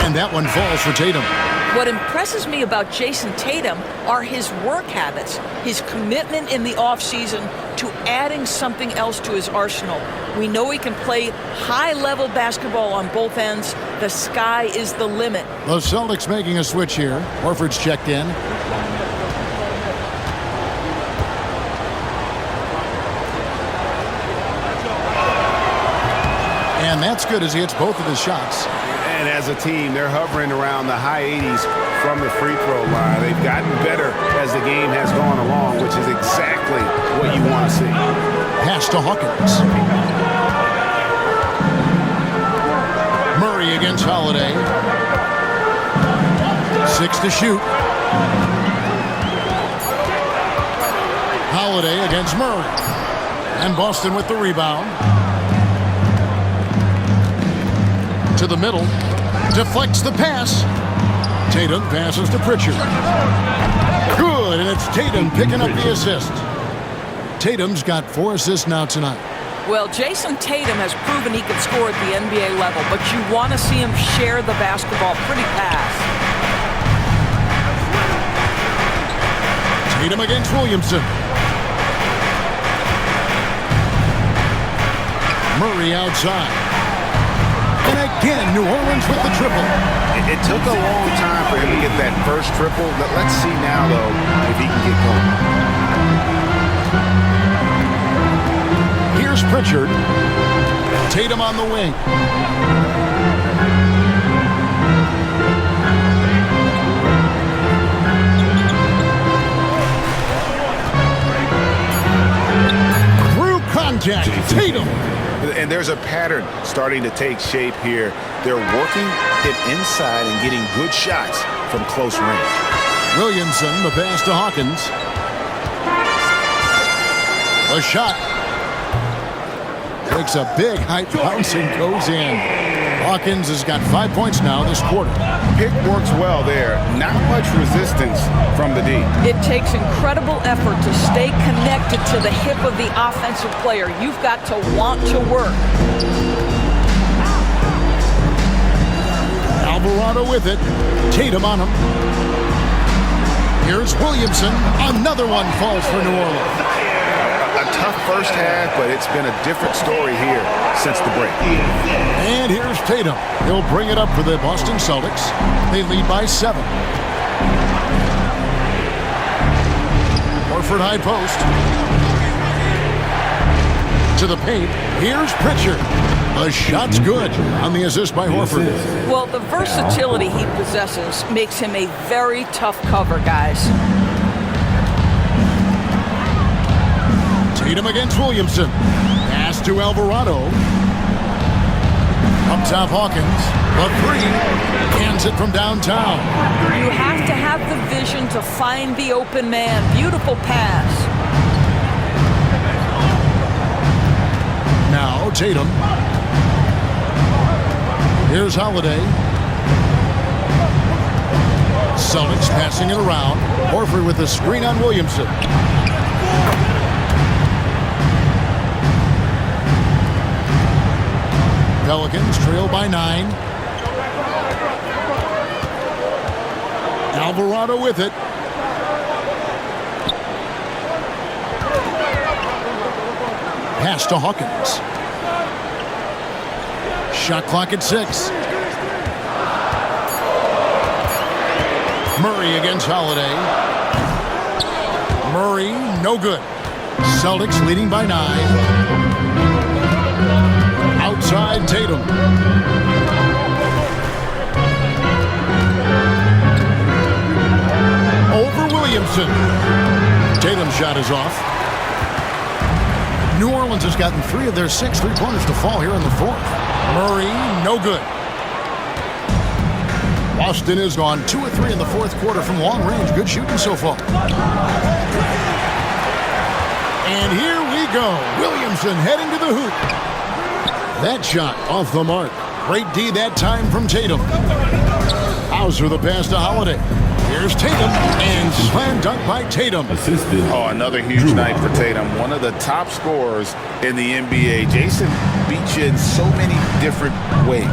And that one falls for Tatum. What impresses me about Jason Tatum are his work habits, his commitment in the offseason to adding something else to his arsenal. We know he can play high-level basketball on both ends. The sky is the limit. The Celtics making a switch here. Horford's checked in. And that's good as he hits both of his shots. And as a team, they're hovering around the high 80s from the free throw line. They've gotten better as the game has gone along, which is exactly what you want to see. Pass to Hawkins. Murray against Holiday. 6 to shoot. Holiday against Murray. And Boston with the rebound. To the middle. Deflects the pass. Tatum passes to Pritchard. Good, and it's Tatum picking up the assist. Tatum's got 4 assists now tonight. Well, Jason Tatum has proven he can score at the NBA level, but you want to see him share the basketball pretty fast. Tatum against Williamson. Murray outside. And again, New Orleans with the triple. It took a long time for him to get that first triple. Let's see now, though, if he can get going. Here's Pritchard. Tatum on the wing. Through contact, Tatum. And there's a pattern starting to take shape here. They're working it inside and getting good shots from close range. Williamson, the pass to Hawkins. A shot. Takes a big high bounce and goes in. Hawkins has got 5 points now this quarter. Pick works well there. Not much resistance from the D. It takes incredible effort to stay connected to the hip of the offensive player. You've got to want to work. Alvarado with it. Tatum on him. Here's Williamson. Another one falls for New Orleans. A tough first half, but it's been a different story here since the break. And here's Tatum. He'll bring it up for the Boston Celtics. They lead by 7. Horford high post. To the paint. Here's Pritchard. The shot's good on the assist by Horford. Well, the versatility he possesses makes him a very tough cover, guys. Tatum against Williamson. Pass to Alvarado. Up top, Hawkins. A 3. Hands it from downtown. You have to have the vision to find the open man. Beautiful pass. Now Tatum. Here's Holiday. Celtics passing it around. Horford with the screen on Williamson. Pelicans trail by 9. Alvarado with it. Pass to Hawkins. Shot clock at 6. Murray against Holiday. Murray, no good. Celtics leading by 9. Outside Tatum. Over Williamson. Tatum's shot is off. New Orleans has gotten 3 of their 6 3-pointers to fall here in the 4th. Murray, no good. Boston has gone 2 of 3 in the 4th quarter from long range. Good shooting so far. And here we go. Williamson heading to the hoop. That shot off the mark. Great D that time from Tatum. Hauser the pass to Holiday. Here's Tatum, and slam dunk by Tatum. Oh, another huge night for Tatum. One of the top scorers in the NBA. Jason beats you in so many different ways.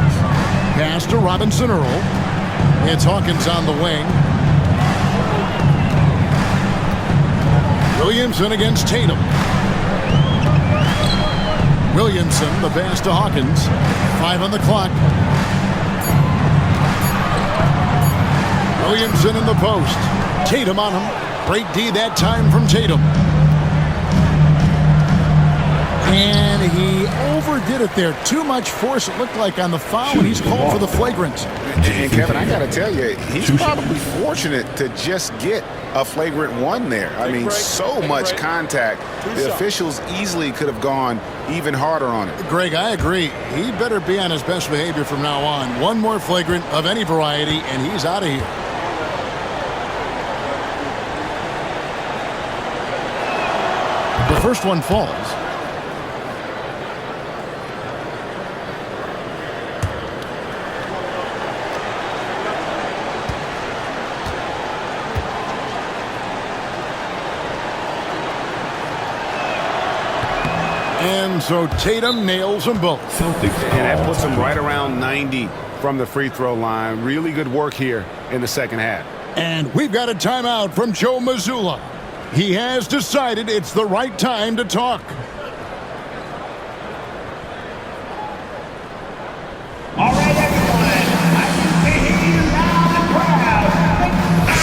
Pass to Robinson Earl. It's Hawkins on the wing. Williamson against Tatum. Williamson, the pass to Hawkins. 5 on the clock. Williamson in the post. Tatum on him. Great D that time from Tatum. And he overdid it there. Too much force, it looked like, on the foul, and he's called for the flagrant. And Kevin, I got to tell you, he's probably fortunate to just get a flagrant 1 there. I mean, so much contact. The officials easily could have gone even harder on it. Greg, I agree. He better be on his best behavior from now on. One more flagrant of any variety, and he's out of here. The first one falls. And so Tatum nails them both. And that puts him right around 90 from the free throw line. Really good work here in the second half. And we've got a timeout from Joe Mazzulla. He has decided it's the right time to talk. All right, everyone. I can see you loud and proud.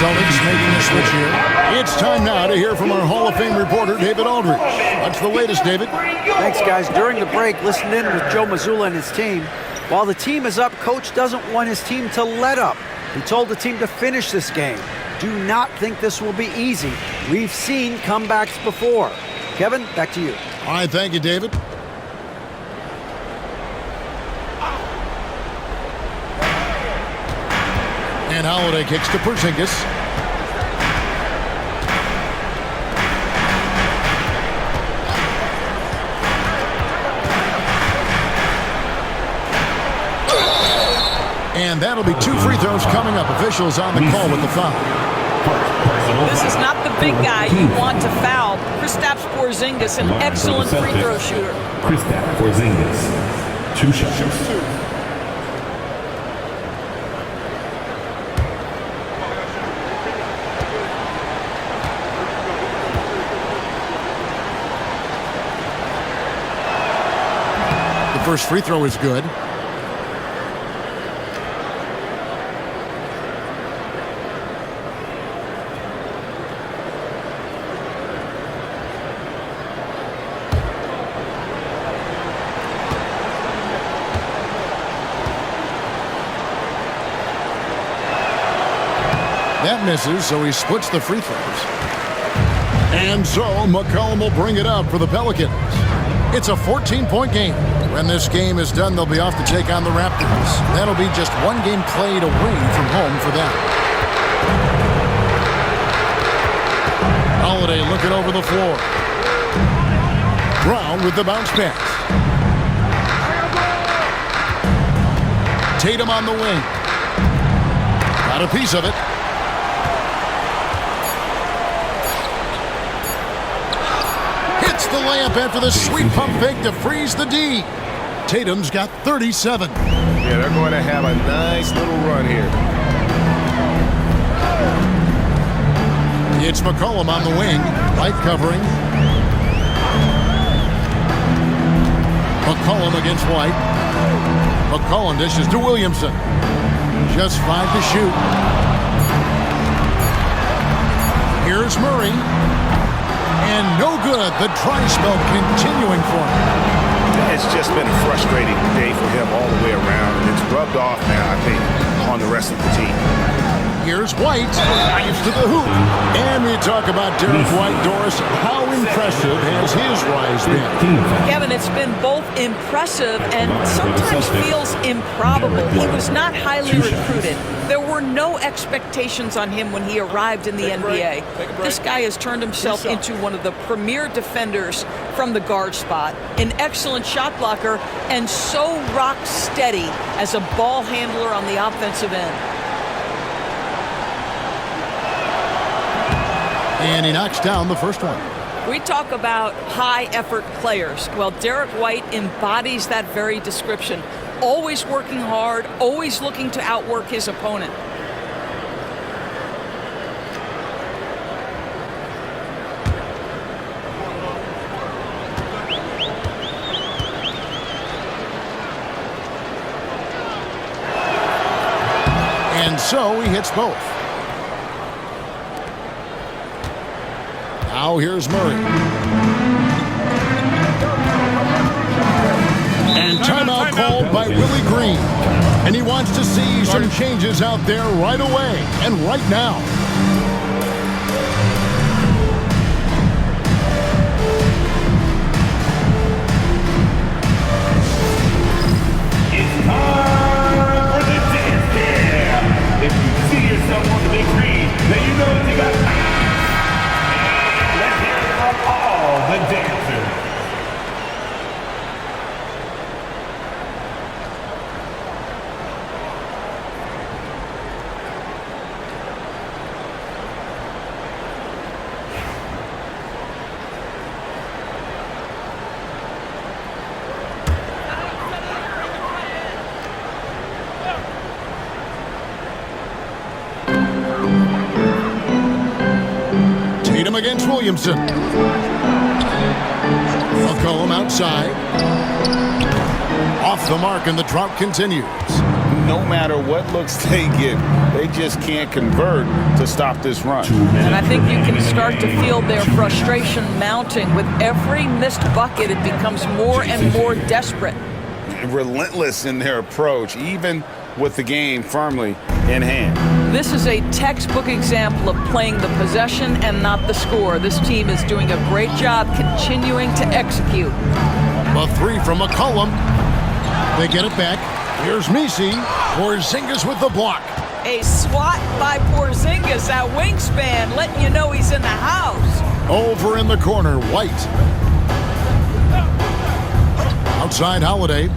Celtics making a switch here. It's time now to hear from our Hall of Fame reporter, David Aldridge. What's the latest, David? Thanks, guys. During the break, listen in with Joe Mazzulla and his team. While the team is up, Coach doesn't want his team to let up. He told the team to finish this game. Do not think this will be easy. We've seen comebacks before. Kevin, back to you. All right, thank you, David. And Holiday kicks to Porzingis. And that'll be 2 free throws coming up. Officials on the call with the foul. This is not the big guy you want to foul. Kristaps Porzingis, an excellent free throw shooter. Kristaps Porzingis, 2 shots. The first free throw is good. That misses, so he splits the free throws. And so McCollum will bring it up for the Pelicans. It's a 14-point game. When this game is done, they'll be off to take on the Raptors. That'll be just 1 game played away from home for them. Holiday looking over the floor. Brown with the bounce pass. Tatum on the wing. Got a piece of it. The layup after the sweet pump fake to freeze the D. Tatum's got 37. Yeah, they're going to have a nice little run here. It's McCollum on the wing. Light covering. McCollum against White. McCollum dishes to Williamson. Just 5 to shoot. Here's Murray. And no good. The dry spell continuing for him. It's just been a frustrating day for him all the way around, and it's rubbed off now, I think, on the rest of the team. Here's White. Drives to the hoop. And we talk about Derek White, Doris. How impressive has his rise been? Kevin, it's been both impressive and sometimes feels improbable. He was not highly recruited. There were no expectations on him when he arrived in the NBA. This guy has turned himself into one of the premier defenders from the guard spot, an excellent shot blocker, and so rock steady as a ball handler on the offensive end. And he knocks down the first one. We talk about high-effort players. Well, Derek White embodies that very description. Always working hard, always looking to outwork his opponent. And so he hits both. Now here's Murray. And timeout called by Willie Green. And he wants to see some changes out there right away and right now. It's time for the dance cam. If you see yourself on the big screen, then you know what you got. And let's hear it from all the dancers. Tatum against Williamson. McCollum outside. Off the mark, and the drought continues. No matter what looks they get, they just can't convert to stop this run. And I think you can start to feel their frustration mounting. With every missed bucket, it becomes more and more desperate. Relentless in their approach, even with the game firmly in hand. This is a textbook example of playing the possession and not the score. This team is doing a great job continuing to execute. A 3 from McCollum. They get it back. Here's Messi. Porzingis with the block. A swat by Porzingis, that wingspan, letting you know he's in the house. Over in the corner, White. Outside Holiday.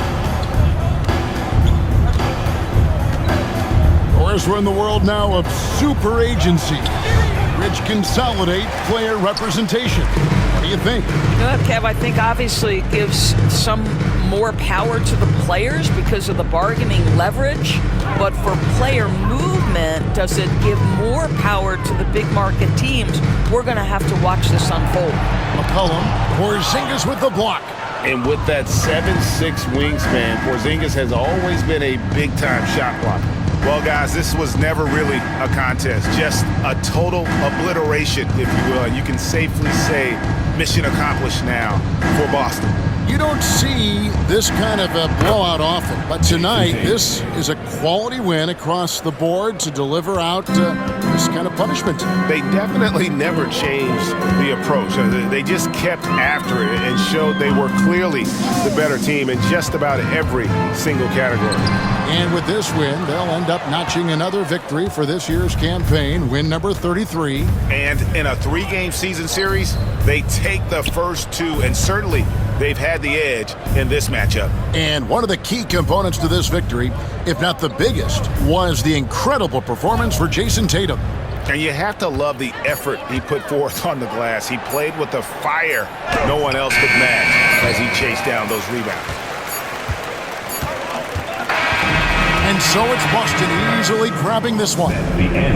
course, we're in the world now of super agency, which consolidate player representation. What do you think? You know what, Kev, I think obviously it gives some more power to the players because of the bargaining leverage, but for player movement, does it give more power to the big market teams? We're going to have to watch this unfold. McCollum, Porzingis with the block. And with that 7'6" wingspan, Porzingis has always been a big-time shot blocker. Well, guys, this was never really a contest, just a total obliteration, if you will. And you can safely say mission accomplished now for Boston. You don't see this kind of a blowout often, but tonight this is a quality win across the board to deliver out this kind of punishment. They definitely never changed the approach. They just kept after it and showed they were clearly the better team in just about every single category. And with this win, they'll end up notching another victory for this year's campaign, win number 33. And in a 3-game season series, they take the first 2, and certainly they've had the edge in this matchup. And one of the key components to this victory, if not the biggest, was the incredible performance for Jason Tatum. And you have to love the effort he put forth on the glass. He played with the fire no one else could match as he chased down those rebounds. And so it's Boston easily grabbing this one.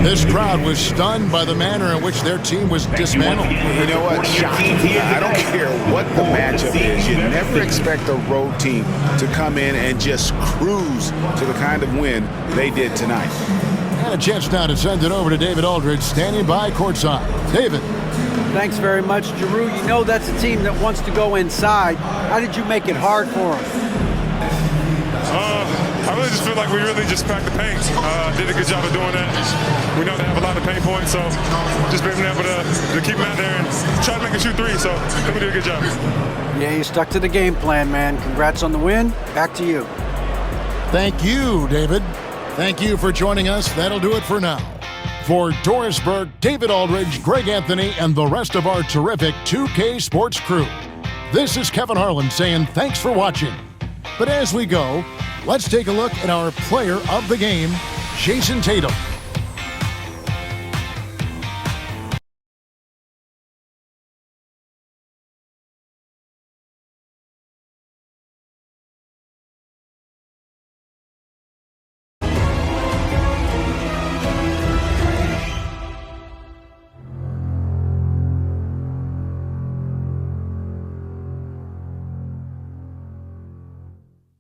This crowd was stunned by the manner in which their team was dismantled. You know what? I don't care what the matchup is. You never expect a road team to come in and just cruise to the kind of win they did tonight. And a chance now to send it over to David Aldridge, standing by courtside. David. Thanks very much, Giroux. You know that's a team that wants to go inside. How did you make it hard for them? I really just feel like we really just packed the paint. Did a good job of doing that. We know they have a lot of pain points, so just being able to keep them out there and try to make them shoot 3. So I think we did a good job. Yeah, you stuck to the game plan, man. Congrats on the win. Back to you. Thank you, David. Thank you for joining us. That'll do it for now. For Doris Burke, David Aldridge, Greg Anthony, and the rest of our terrific 2K Sports crew, this is Kevin Harlan saying thanks for watching. But as we go, let's take a look at our player of the game, Jason Tatum.